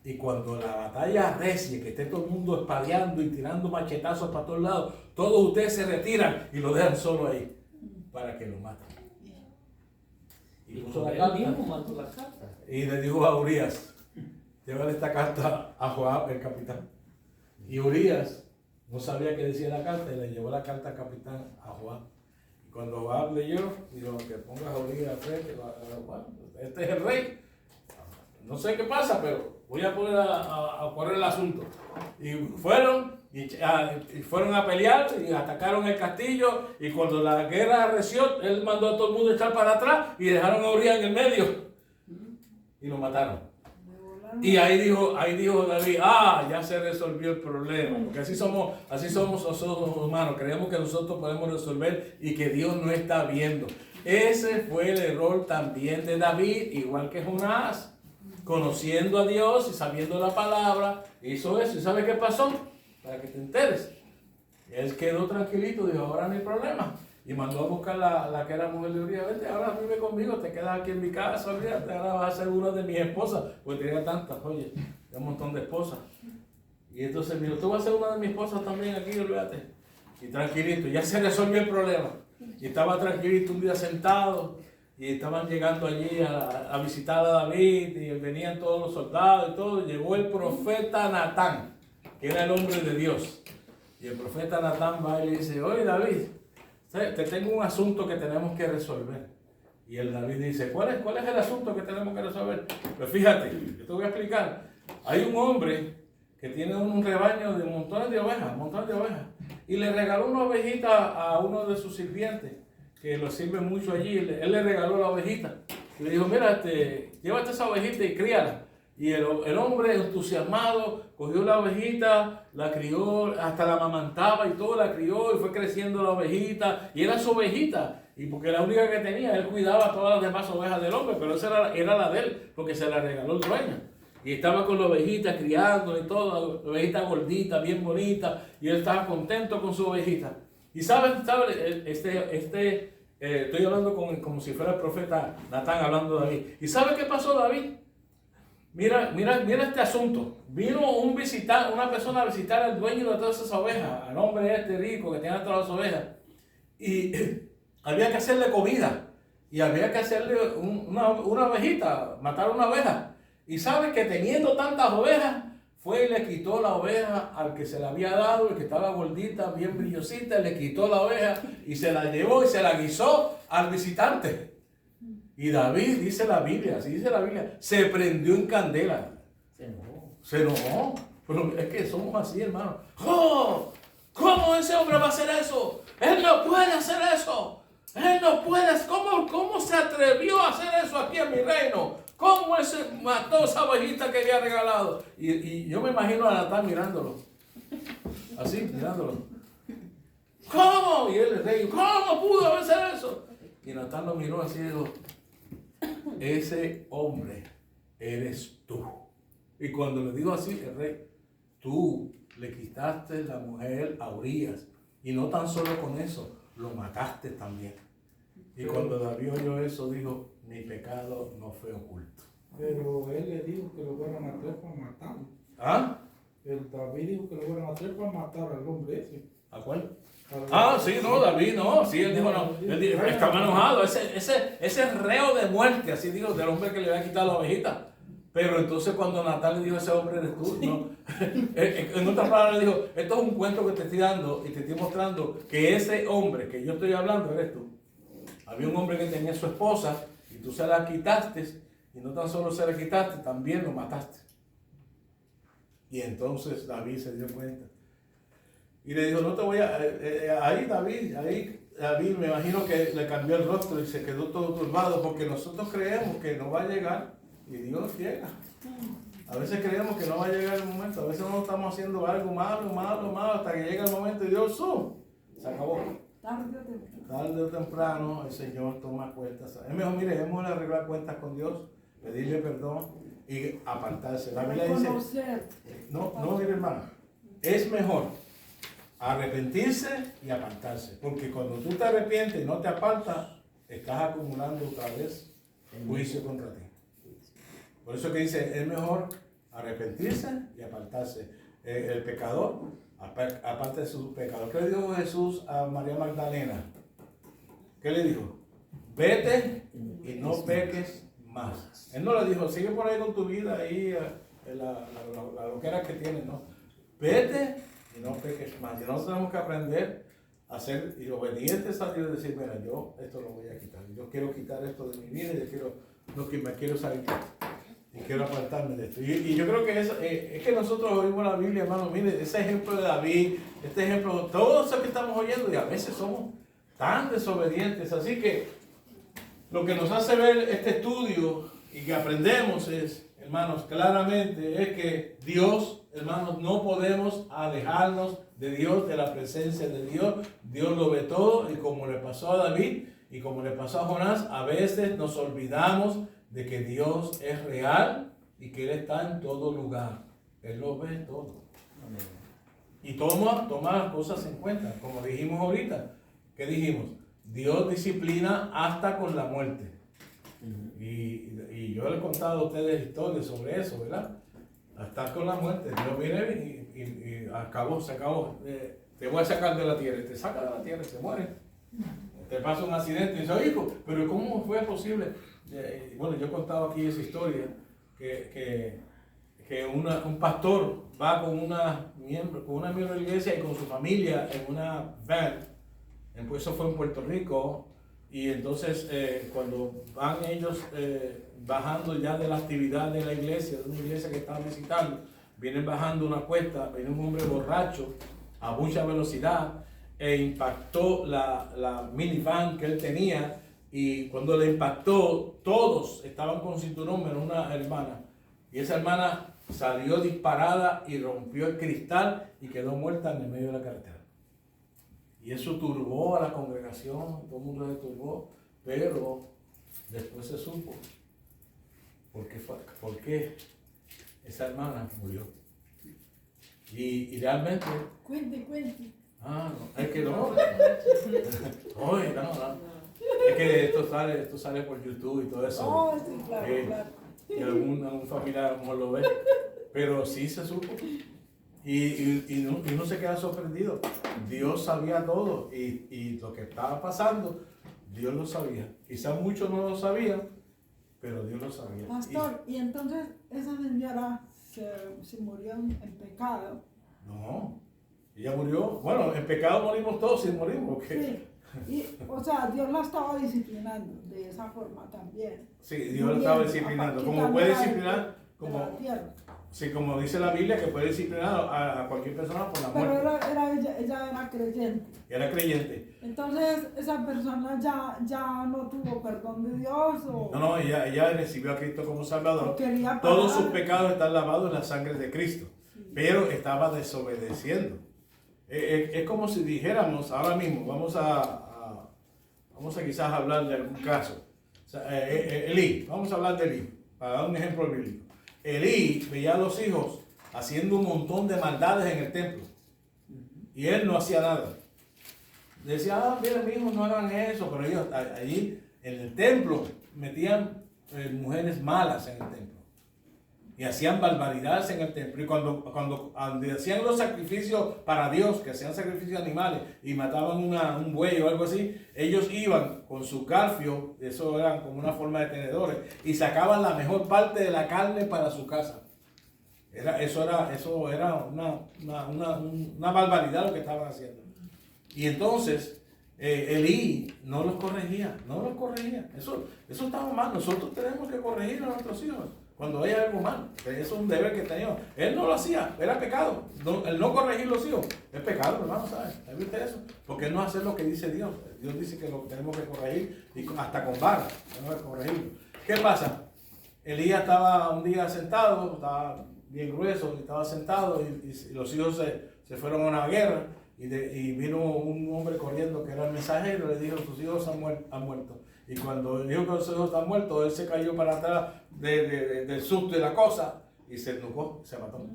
Y cuando la batalla arrecie, que esté todo el mundo espadeando y tirando machetazos para todos lados, todos ustedes se retiran y lo dejan solo ahí para que lo maten. Y puso la carta. Y le dijo a Urias, llévale esta carta a Joab, el capitán. Y Urias no sabía qué decía la carta y le llevó la carta al capitán a Joab. Cuando Joab leyó, dijo que pongas a Urias al frente, este es el rey. No sé qué pasa, pero voy a poner a correr el asunto. Y fueron a pelear y atacaron el castillo. Y cuando la guerra arreció, él mandó a todo el mundo a echar para atrás y dejaron a Urias en el medio. Y lo mataron. Y ahí dijo David, ya se resolvió el problema, porque así somos nosotros humanos, creemos que nosotros podemos resolver y que Dios no está viendo. Ese fue el error también de David, igual que Jonás, conociendo a Dios y sabiendo la palabra, hizo eso. ¿Y sabe qué pasó? Para que te enteres. Él quedó tranquilito, dijo, ahora no hay problema. Y mandó a buscar la que era mujer de Urias, vete, ahora vive conmigo, te quedas aquí en mi casa, olvídate, ahora vas a ser una de mis esposas, pues tenía tantas, oye, un montón de esposas. Y entonces me dijo, tú vas a ser una de mis esposas también aquí, olvídate. Y tranquilito, ya se resolvió el problema. Y estaba tranquilito un día sentado, y estaban llegando allí a visitar a David, y venían todos los soldados y todo, y llegó el profeta Natán, que era el hombre de Dios. Y el profeta Natán va y le dice, oye David, te tengo un asunto que tenemos que resolver. Y el David dice, ¿cuál es el asunto que tenemos que resolver? Pues fíjate, yo te voy a explicar. Hay un hombre que tiene un rebaño de montones de ovejas, y le regaló una ovejita a uno de sus sirvientes, que lo sirve mucho allí. Él le regaló la ovejita. Y le dijo, mira, llévate esa ovejita y críala. Y el hombre entusiasmado cogió la ovejita, la crió, hasta la amamantaba y todo, la crió y fue creciendo la ovejita. Y era su ovejita, y porque era la única que tenía, él cuidaba todas las demás ovejas del hombre, pero esa era la de él, porque se la regaló el dueño. Y estaba con la ovejita criando y todo, la ovejita gordita, bien bonita, y él estaba contento con su ovejita. Y ¿saben? Estoy hablando como si fuera el profeta Natán hablando de David. ¿Y sabe qué pasó, David? Mira este asunto. Vino una persona a visitar al dueño de todas esas ovejas, al hombre rico que tenía todas las ovejas. Y había que hacerle comida. Y había que hacerle una ovejita, matar una oveja. Y sabe que teniendo tantas ovejas, fue y le quitó la oveja al que se la había dado, el que estaba gordita, bien brillosita, le quitó la oveja y se la llevó y se la guisó al visitante. Y David, dice la Biblia, se prendió en candela. Se enojó. Pero es que somos así, hermano. ¡Oh! ¿Cómo ese hombre va a hacer eso? Él no puede hacer eso. Él no puede, ¿cómo se atrevió a hacer eso aquí en mi reino? ¿Cómo él se mató esa ovejita que había regalado? Y yo me imagino a Natán mirándolo. Así, mirándolo. ¿Cómo? Y él le rey, ¿cómo pudo hacer eso? Y Natán lo miró así y dijo, ese hombre eres tú. Y cuando le dijo así, el rey, tú le quitaste la mujer a Urías. Y no tan solo con eso, lo mataste también. Y cuando David oyó eso, dijo, mi pecado no fue oculto. Pero él le dijo que lo fueran a traer para matarlo. ¿Ah? El David dijo que lo fueran a traer para matar al hombre ese. ¿A cuál? Sí, no, David, no. Sí, él dijo, no. Él dijo, estaba enojado. Ese reo de muerte, así digo, del hombre que le había quitado la ovejita. Pero entonces cuando Natán le dijo, ese hombre eres tú, no. En otras palabras le dijo, esto es un cuento que te estoy dando y te estoy mostrando que ese hombre que yo estoy hablando eres tú. Había un hombre que tenía su esposa y tú se la quitaste y no tan solo se la quitaste, también lo mataste. Y entonces David se dio cuenta. Y le dijo, no te voy a... ahí David me imagino que le cambió el rostro y se quedó todo turbado porque nosotros creemos que no va a llegar y Dios llega. A veces creemos que no va a llegar el momento, a veces no estamos haciendo algo malo, hasta que llega el momento y Dios, se acabó. Tarde o temprano el Señor toma cuentas. Es mejor, mire, hemos de arreglar cuentas con Dios, pedirle perdón y apartarse. La Biblia dice, no, mire hermano, es mejor arrepentirse y apartarse, porque cuando tú te arrepientes y no te apartas, estás acumulando otra vez juicio contra ti. Por eso que dice, es mejor arrepentirse y apartarse. El pecador, aparte de su pecado. ¿Qué le dijo Jesús a María Magdalena? ¿Qué le dijo? Vete y no peques más. Él no le dijo, sigue por ahí con tu vida, ahí la loquera que tienes, no. Vete y no peques más. Y nosotros tenemos que aprender a ser obedientes a Dios y decir, mira, yo esto lo voy a quitar. Yo quiero quitar esto de mi vida y me quiero salir. Y quiero apartarme de esto. Y yo creo que es que nosotros oímos la Biblia, hermano. Mire, ese ejemplo de David, este ejemplo, todo eso que estamos oyendo, y a veces somos tan desobedientes. Así que lo que nos hace ver este estudio y que aprendemos es, hermanos, claramente es que Dios, hermanos, no podemos alejarnos de Dios, de la presencia de Dios. Dios lo ve todo y como le pasó a David y como le pasó a Jonás, a veces nos olvidamos de que Dios es real y que Él está en todo lugar. Él lo ve todo. Amén. Y toma las cosas en cuenta. Como dijimos ahorita, ¿qué dijimos? Dios disciplina hasta con la muerte. Y yo le he contado a ustedes historias sobre eso, ¿verdad? Hasta con la muerte. Dios viene y se acabó. Te voy a sacar de la tierra. Te saca de la tierra y te muere. Te pasa un accidente y dices, hijo, pero ¿cómo fue posible? Bueno, yo he contado aquí esa historia, que un pastor va con una miembro de la iglesia y con su familia en una van, pues eso fue en Puerto Rico, y entonces cuando van ellos bajando ya de la actividad de la iglesia, de una iglesia que estaban visitando, vienen bajando una cuesta, viene un hombre borracho a mucha velocidad e impactó la minivan que él tenía. Y cuando le impactó, todos estaban con cinturón menos una hermana. Y esa hermana salió disparada y rompió el cristal y quedó muerta en el medio de la carretera. Y eso turbó a la congregación, todo el mundo se turbó, pero después se supo por qué esa hermana murió. Y realmente... Cuente. No, es que no. Oye, no. Es que esto sale por YouTube y todo eso. Sí, claro. Y algún familiar a lo mejor lo ve. Pero sí se supo. Y uno se queda sorprendido. Dios sabía todo. Y lo que estaba pasando, Dios lo sabía. Quizás muchos no lo sabían, pero Dios lo sabía. Pastor, y entonces esa señora se murió en pecado. No. Ella murió. Bueno, en pecado morimos todos si morimos. ¿Okay? Sí. O sea, Dios la estaba disciplinando de esa forma también. Sí, Dios la estaba disciplinando. Como puede disciplinar, como Sí, como dice la Biblia, que puede disciplinar a cualquier persona por la Pero muerte. ella era creyente. Era creyente. Entonces, esa persona ya no tuvo perdón de Dios o, No, ella recibió a Cristo como o Salvador. quería pagar. Todos sus pecados están lavados en la sangre de Cristo, pero estaba desobedeciendo. Es como si dijéramos, ahora mismo, vamos a quizás hablar de algún caso. O sea, Elí, vamos a hablar de Elí, para dar un ejemplo bíblico. Elí veía a los hijos haciendo un montón de maldades en el templo, y él no hacía nada. Decía, mira, mi hijo, no hagan eso, pero ellos allí en el templo metían mujeres malas en el templo. Y hacían barbaridades en el templo. Y cuando hacían los sacrificios para Dios, que hacían sacrificios animales y mataban un buey o algo así, ellos iban con su garfio, eso era como una forma de tenedores, y sacaban la mejor parte de la carne para su casa. Eso era una barbaridad lo que estaban haciendo. Y entonces Elí no los corregía. Eso estaba mal. Nosotros tenemos que corregir a nuestros hijos cuando hay algo mal. Eso es un deber que teníamos. Él no lo hacía, era pecado. El no corregir los hijos es pecado, hermano, ¿sabes? ¿Viste eso? Porque él no hace lo que dice Dios. Dios dice que lo tenemos que corregir y hasta con vara tenemos que corregirlo. ¿Qué pasa? Elías estaba un día sentado, estaba bien grueso, y estaba sentado y los hijos se fueron a una guerra y vino un hombre corriendo que era el mensajero y le dijo, tus hijos han muerto. Y cuando dijo que los hijos están muertos, él se cayó para atrás del susto de la cosa y se enojó, se mató.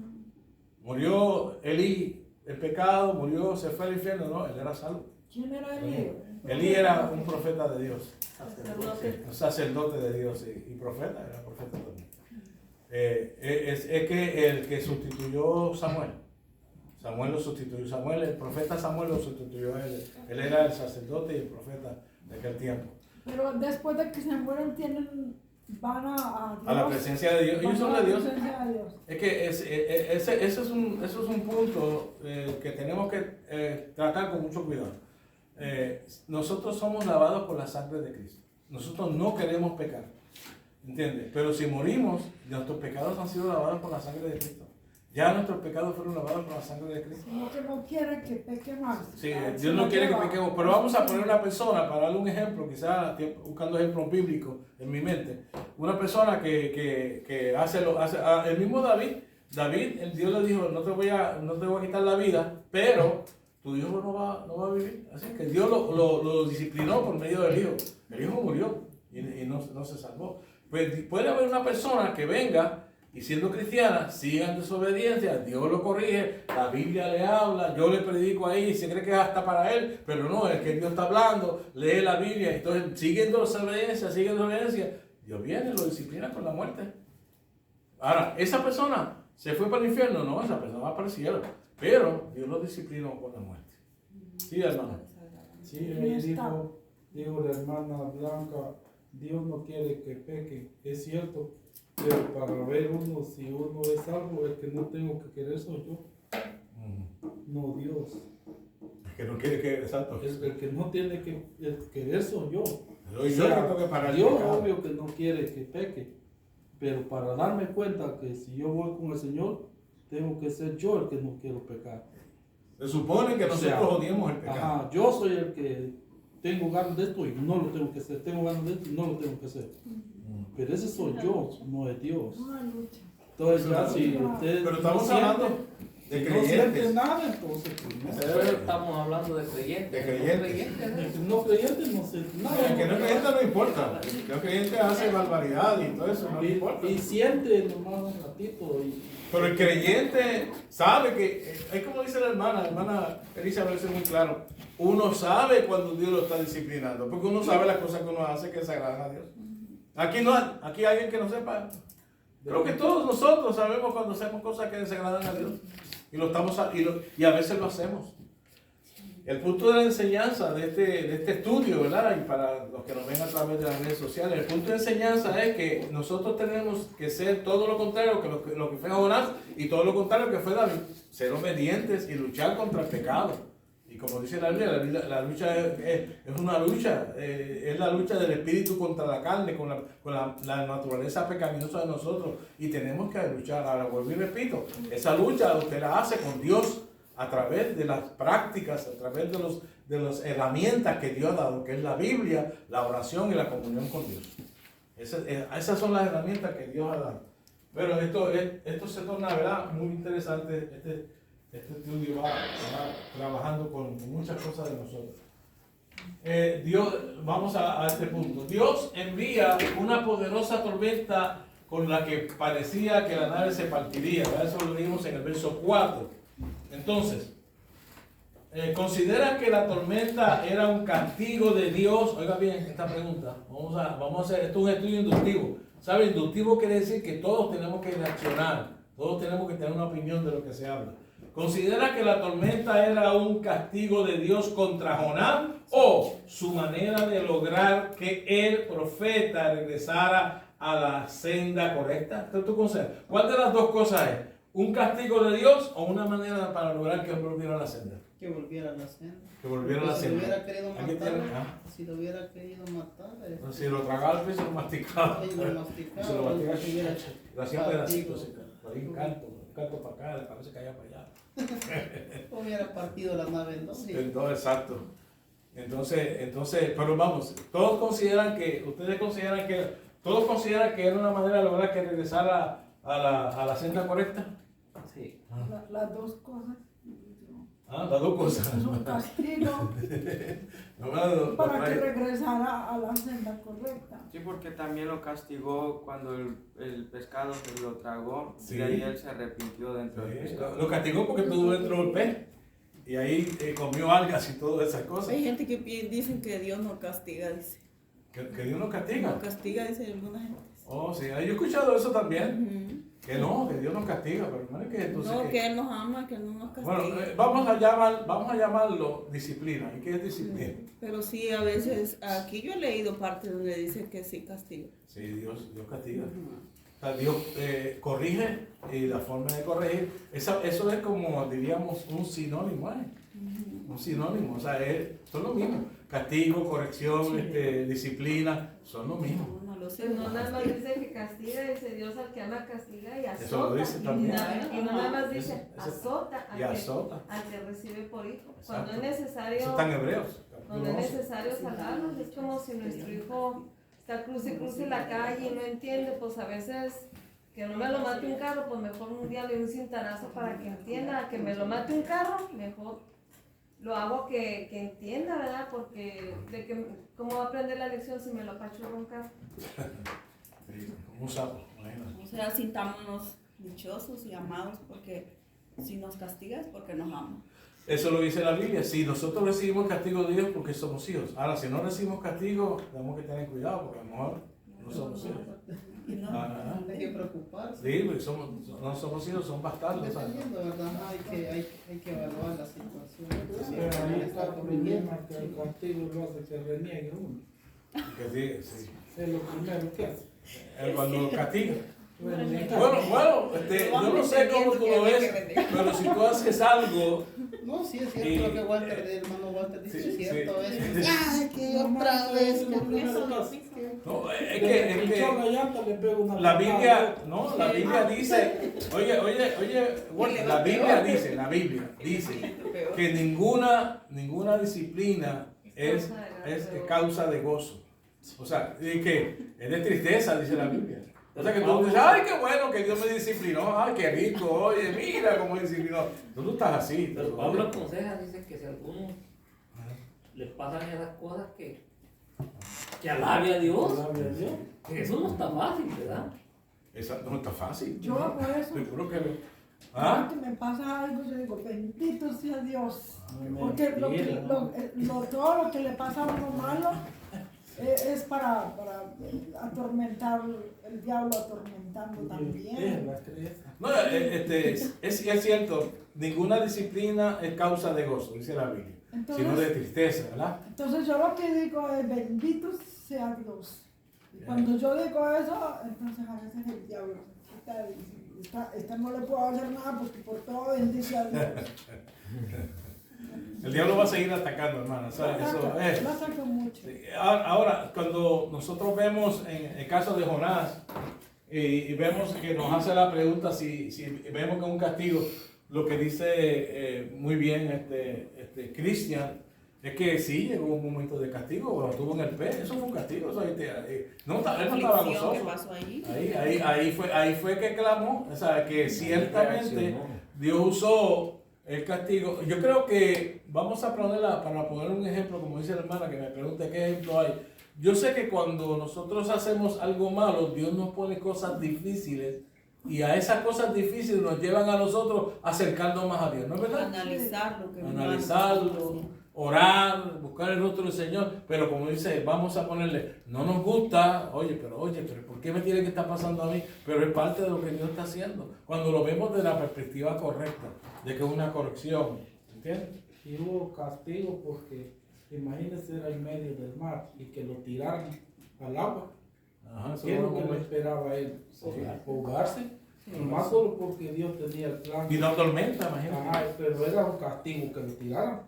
Murió Elí en pecado, murió, se fue al infierno, no, él era salvo. ¿Quién era Elí? Elí era un profeta de Dios. Sacerdote. Un sacerdote de Dios y profeta, era profeta también. Es que el que sustituyó Samuel lo sustituyó, el profeta Samuel lo sustituyó a él. Él era el sacerdote y el profeta de aquel tiempo. Pero después de que se mueren, van a Dios. A la presencia de Dios. Ellos son de Dios. A la presencia de Dios. Es que ese es un punto que tenemos que tratar con mucho cuidado. Nosotros somos lavados por la sangre de Cristo. Nosotros no queremos pecar, ¿entiendes? Pero si morimos, nuestros pecados han sido lavados por la sangre de Cristo. Ya nuestros pecados fueron lavados por la sangre de Cristo. Como que no quiere que peque más. Sí, Dios no quiere que pequemos. Pero vamos a poner una persona, para darle un ejemplo, quizás buscando ejemplos bíblicos en mi mente. Una persona que hace el mismo David, Dios le dijo, no te voy a quitar la vida, pero tu hijo no va a vivir. Así que Dios lo disciplinó por medio del hijo. El hijo murió y no se salvó. Pues puede haber una persona que venga y siendo cristiana, siga en desobediencia, Dios lo corrige, la Biblia le habla, yo le predico ahí, se cree que es hasta para él, pero no, es que Dios está hablando, lee la Biblia, entonces siguiendo desobediencia, Dios viene y lo disciplina con la muerte. Ahora, esa persona se fue para el infierno, no, esa persona va para el cielo, pero Dios lo disciplinó con la muerte. Sí, hermano. Sí, ahí dijo la hermana Blanca, Dios no quiere que peque, es cierto, pero para ver si uno es salvo, el que no tengo que querer soy yo, no Dios. El que no quiere que, exacto. El que no tiene que querer soy yo. Yo tengo que parar el Dios pecado. obvio que no quiere que peque, pero para darme cuenta que si yo voy con el Señor, tengo que ser yo el que no quiero pecar. Se supone que nosotros odiamos el pecado. Ajá, yo soy el que tengo ganas de esto y no lo tengo que hacer, tengo ganas de esto y no lo tengo que hacer. Pero ese soy yo, no es Dios. Una lucha. Entonces ya si ustedes Pero estamos no sienten- hablando de si no sienten creyentes. nada, entonces pues, no. Pero estamos hablando de creyentes. De creyentes. El que no creyente no siente nada. El que no es creyente no importa. El que no es creyente hace barbaridad y todo eso, no le importa. Y siente nomás un ratito. Pero el creyente sabe que, es como dice la hermana Elisa, a veces muy claro, uno sabe cuando Dios lo está disciplinando, porque uno sabe las cosas que uno hace que desagradan a Dios. Aquí hay alguien que no sepa. Creo que todos nosotros sabemos cuando hacemos cosas que desagradan a Dios. Y a veces lo hacemos. El punto de la enseñanza de este estudio, ¿verdad? Y para los que nos ven a través de las redes sociales, el punto de enseñanza es que nosotros tenemos que ser todo lo contrario que lo que fue Jonás y todo lo contrario que fue David. Ser obedientes y luchar contra el pecado. Y como dice la Biblia, la lucha es una lucha, es la lucha del espíritu contra la carne, con la naturaleza pecaminosa de nosotros. Y tenemos que luchar. Ahora vuelvo y repito, esa lucha usted la hace con Dios a través de las prácticas, a través de las herramientas que Dios ha dado, que es la Biblia, la oración y la comunión con Dios. Esas son las herramientas que Dios ha dado. Pero esto se torna, ¿verdad?, muy interesante. Este estudio va trabajando con muchas cosas de nosotros. Dios, vamos a este punto. Dios envía una poderosa tormenta con la que parecía que la nave se partiría, ¿verdad? Eso lo vimos en el verso 4. Entonces, ¿considera que la tormenta era un castigo de Dios? Oiga bien esta pregunta. Vamos a hacer, esto es un estudio inductivo. ¿Sabe? Inductivo quiere decir que todos tenemos que reaccionar. Todos tenemos que tener una opinión de lo que se habla. ¿Considera que la tormenta era un castigo de Dios contra Jonás o su manera de lograr que el profeta regresara a la senda correcta? ¿Tú consideras? ¿Cuál de las dos cosas es? ¿Un castigo de Dios o una manera para lograr que volviera a la senda? Que volviera a la senda. Que volviera a la Si lo senda. hubiera querido Aquí matar, tiene, si lo hubiera querido matar, Si lo tragaba al piso, lo masticaba. y lo masticaba, Se lo masticaba. si hubiera Lo hacía pedacitos. partido. Por ahí un canto para acá, la cabeza caía para allá. Hubiera partido la nave en dos. Entonces, exacto. Entonces, pero vamos, todos consideran que era una manera de lograr que regresara a la senda correcta. Sí. Las dos cosas. Las dos cosas. Es un castigo para que regresara a la senda correcta. Sí, porque también lo castigó cuando el pescado se lo tragó, Sí. y ahí él se arrepintió dentro del pescado. Lo castigó porque estuvo dentro del pez y ahí comió algas y todas esas cosas. Hay gente que dicen que Dios no castiga, dice. Que Dios nos castiga. No castiga, dice alguna gente. Oh, sí, yo he escuchado eso también. Ujú. Que no, que Dios nos castiga, pero no es que entonces. No, que Él nos ama, que Él no nos castiga. Bueno, vamos a llamarlo disciplina. ¿Y qué es disciplina? Pero sí, a veces, aquí yo he leído parte donde dice que sí castiga. Sí, Dios castiga. O sea, Dios corrige y la forma de corregir, eso es como, diríamos, un sinónimo, un sinónimo, o sea, son lo mismo. Castigo, corrección, disciplina, son lo mismo. No lo sé. Pues no nada más dice que castiga, dice Dios al que ama castiga y azota. Eso lo dice también. Y no nada más dice Eso- azota Y azota. al que recibe por hijo. Exacto. Cuando es Eso necesario, está en Hebreos. cuando es necesario sacarlos, es como si nuestro hijo está cruce en la calle y no entiende, pues a veces que no me lo mate un carro, pues mejor un día le doy un cintarazo para que entienda, que me lo mate un carro, mejor lo hago que entienda, ¿verdad? Porque ¿cómo va a aprender la lección si me lo apachurra un carro? Sí, como un sapo, imagínate. O sea, sintámonos dichosos y amados porque si nos castiga es porque nos ama. Eso lo dice la Biblia. Si nosotros recibimos castigo de Dios porque somos hijos. Ahora, si no recibimos castigo, tenemos que tener cuidado porque a lo mejor no somos hijos. Y no, Ah, Hay que preocuparse. sí, porque no somos hijos, son bastardos. ¿sabes? Dependiendo, ¿verdad? Hay que evaluar la situación. Pero ahí está el problema, que el castigo lo hace que reniegue uno. Que sí. Es lo primero que hace. Cuando castiga. Reniegar. Bueno, yo no sé cómo tú lo ves, pero si tú haces algo, No, sí es Y- cierto lo que Walter, el hermano Walter dice, sí, es cierto sí. eso. ¡Ay, que otra vez! Es lo primero que hace. no, es Desde que pinchó la llanta, le pega una la patada. Biblia, no, la Biblia dice, bueno, la Biblia dice que ninguna disciplina es causa de gozo. O sea, y que es de tristeza, dice la Biblia. O sea, que tú dices, ay, qué bueno que Dios me disciplinó, ay, qué rico, oye, mira cómo me disciplinó. Tú estás así. Pero Pablo aconseja, dice que si a alguno le pasan esas cosas que alabe a Dios, Alabe a Dios. que eso no está fácil, ¿verdad? Esa no está fácil. Yo por eso, Seguro que cada que me pasa algo, yo digo, bendito sea Dios. Porque todo lo que le pasa a uno malo es para atormentar, el diablo atormentando Es también. la creencia. no, es cierto, ninguna disciplina es causa de gozo, dice la Biblia, sino de tristeza, ¿verdad? Entonces yo lo que digo es, bendito sea Dios. Y cuando yo digo eso, entonces a veces el diablo se quita y dice, esta no le puedo hacer nada porque por todo bendice a Dios. El diablo va a seguir atacando, hermana. ¿Sabes? Eso es. Lo ataca mucho. Sí. Ahora, cuando nosotros vemos en el caso de Jonás y vemos que nos hace la pregunta si vemos que es un castigo, lo que dice muy bien Cristian es que sí, llegó un momento de castigo, cuando estuvo en el pez, eso fue un castigo. Eso, él no estaba aflicción que gozoso. pasó allí. Ahí fue que clamó, o sea, que ciertamente Dios usó el castigo. Yo creo que vamos a para poner un ejemplo, como dice la hermana que me pregunta qué ejemplo hay. Yo sé que cuando nosotros hacemos algo malo, Dios nos pone cosas difíciles y a esas cosas difíciles nos llevan a nosotros acercando más a Dios, ¿no es verdad? Analizar lo que Analizarlo, orar, buscar el rostro del Señor, pero como dice, vamos a ponerle, no nos gusta, oye, pero ¿por qué me tiene que estar pasando a mí? Pero es parte de lo que Dios está haciendo, cuando lo vemos de la perspectiva correcta, de que es una corrección, ¿entiendes? Y hubo castigo porque imagínense era en medio del mar y que lo tiraran al agua. Ajá, ¿Qué es lo que le esperaba él? Ahogarse. Más solo porque Dios tenía el plan. Y no tormenta, imagínate. Ajá, pero era un castigo que lo tiraran.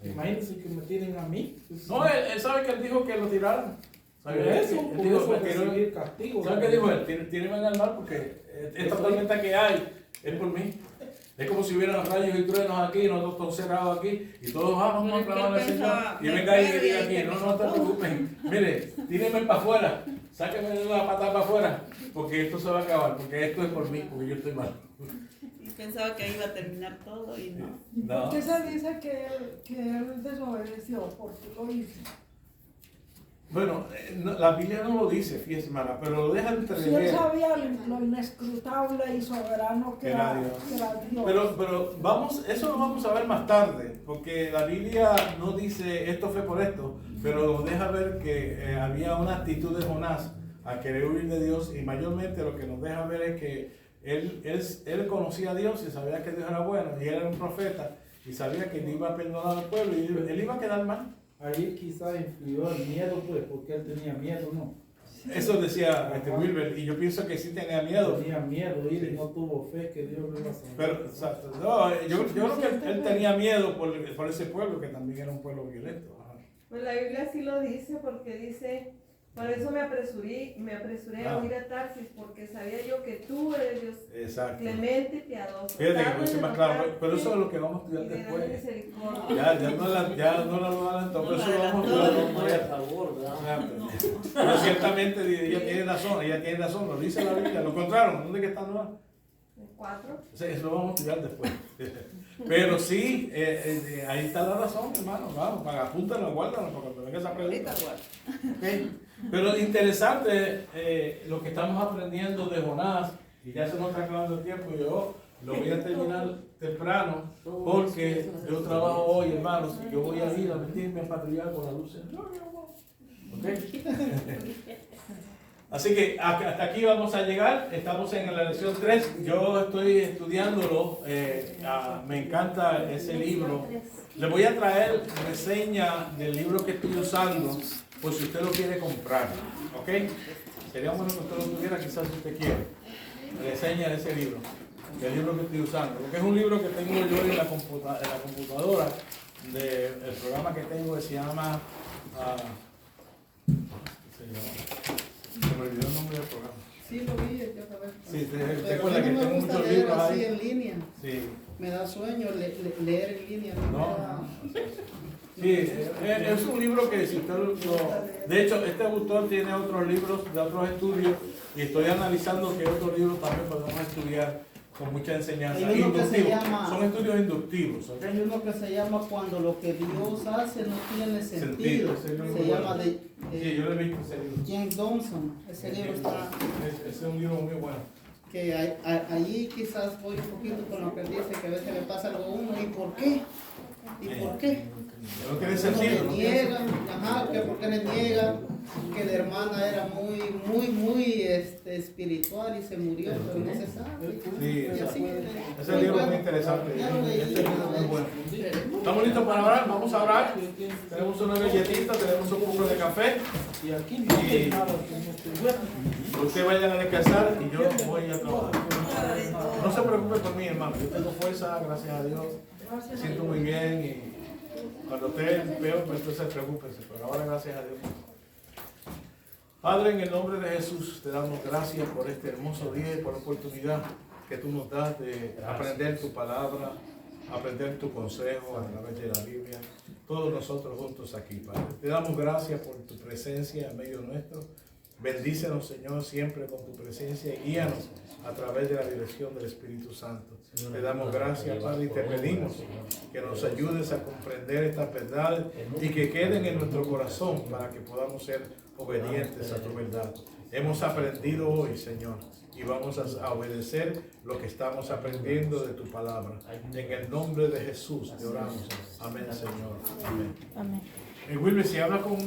Imagínense que me tiren a mí. No, él sabe que él dijo que lo tiraran. ¿Sabes Eso, Él por dijo, eso me tiró- recibir castigo. ¿Sabes qué dijo él? Tírenme al mar porque esta tormenta que hay es por mí. Es como si hubieran rayos y truenos aquí, nosotros todos cerrados aquí, y todos vamos a clamar al Señor. Y venga ahí y diga aquí, no te preocupen. Mire, tírenme para afuera, sáquenme la pata para afuera, porque esto se va a acabar, porque esto es por mí, porque yo estoy mal. Y pensaba que ahí iba a terminar todo y no. No. ¿Por qué se dice que él desobedeció? ¿Por qué lo hizo? Bueno, la Biblia no lo dice, fíjese, hermana, pero lo deja Si él entrever. sabía lo inescrutable y soberano que era Dios. Pero eso lo vamos a ver más tarde, porque la Biblia no dice esto fue por esto, pero nos deja ver que había una actitud de Jonás a querer huir de Dios, y mayormente lo que nos deja ver es que él conocía a Dios y sabía que Dios era bueno, y él era un profeta, y sabía que no iba a perdonar al pueblo, y él iba a quedar mal. Ahí quizás influyó el miedo, pues, porque él tenía miedo, ¿no? Eso decía Wilber, y yo pienso que sí tenía miedo. Tenía miedo y no tuvo fe que Dios lo iba a salvar. Pero, exacto, no, yo creo que él tenía miedo por ese pueblo, que también era un pueblo violento. Ajá. Pues la Biblia sí lo dice, porque dice, por eso me apresuré a huir a Tarsis, porque sabía yo que tú eres Dios Exacto. clemente y piadoso. Fíjate que tardo no se en más claro, enojarte pero eso es lo que vamos a y estudiar de gran después. misericordia. Ya no la adelantó, pero eso lo vamos a No, estudiar no hay después. favor, ¿verdad? Exacto. Pero ciertamente ella tiene razón, lo dice la Biblia, lo encontraron, ¿dónde que están? No? 4. Eso lo vamos a estudiar después. Pero sí, ahí está la razón, hermano, vamos, apúntalo, guárdalo, para cuando venga esa pregunta. Ahorita guarda. Okay. Pero interesante lo que estamos aprendiendo de Jonás, y ya se nos está acabando el tiempo, yo lo voy a terminar temprano, porque yo trabajo hoy, hermanos, y yo voy a ir a meterme a patrullar con la luz. ¿Okay? Así que hasta aquí vamos a llegar, estamos en la lección 3, yo estoy estudiándolo, me encanta ese libro. Le voy a traer reseña del libro que estoy usando, por si usted lo quiere comprar, ¿ok? Sería bueno que usted lo tuviera, quizás si usted quiere. Reseña de ese libro, del libro que estoy usando, porque es un libro que tengo yo en la computadora, del programa que tengo que se llama... Se me olvidó el nombre del programa. Sí, lo vi, yo también. Sí, te Pero acuerdas a que mí no tengo me gusta muchos leer libros así ahí. en línea. Sí. Me da sueño leer en línea. No, me No. da- Sí, es un libro que si usted de hecho, este autor tiene otros libros de otros estudios y estoy analizando que otros libros también podemos estudiar con mucha enseñanza. Hay uno que se Inductivos. llama- Son estudios inductivos, ¿ok? Hay uno que se llama Cuando lo que Dios hace no tiene sentido. Ese libro es Se muy llama bueno. Sí, yo lo he visto ese libro. James Thompson. Ese libro está... Ese es un libro muy bueno. Que allí quizás voy un poquito con lo que dice, que a veces le pasa algo a uno. ¿Y por qué? ¿Y por qué? No tiene Uno sentido. le ¿no? Tiene niega, ajá, que porque le niega que la hermana era muy espiritual y se murió, pero no se sabe. Sí, Y así, ese libro es muy interesante. Ya lo leí. Este libro es muy bueno. ¿Estamos listos para orar? Vamos a orar. Tenemos una galletita, tenemos un poco de café. Y aquí no hay nada que no esté bueno. Usted vayan a descansar y yo voy a trabajar. No se preocupe por mí, hermano. Yo tengo fuerza, gracias a Dios. Me siento muy bien Cuando esté peor, pues entonces preocúpese, pero ahora gracias a Dios. Padre, en el nombre de Jesús, te damos gracias por este hermoso día y por la oportunidad que tú nos das de aprender tu palabra, aprender tu consejo a través de la Biblia. Todos nosotros juntos aquí, Padre. Te damos gracias por tu presencia en medio nuestro. Bendícenos, Señor, siempre con tu presencia y guíanos a través de la dirección del Espíritu Santo. Te damos gracias, Padre, y te pedimos que nos ayudes a comprender estas verdades y que queden en nuestro corazón para que podamos ser obedientes a tu verdad. Hemos aprendido hoy, Señor, y vamos a obedecer lo que estamos aprendiendo de tu palabra. En el nombre de Jesús te oramos. Amén, Señor. Amén. Amén. Wilmer, si habla con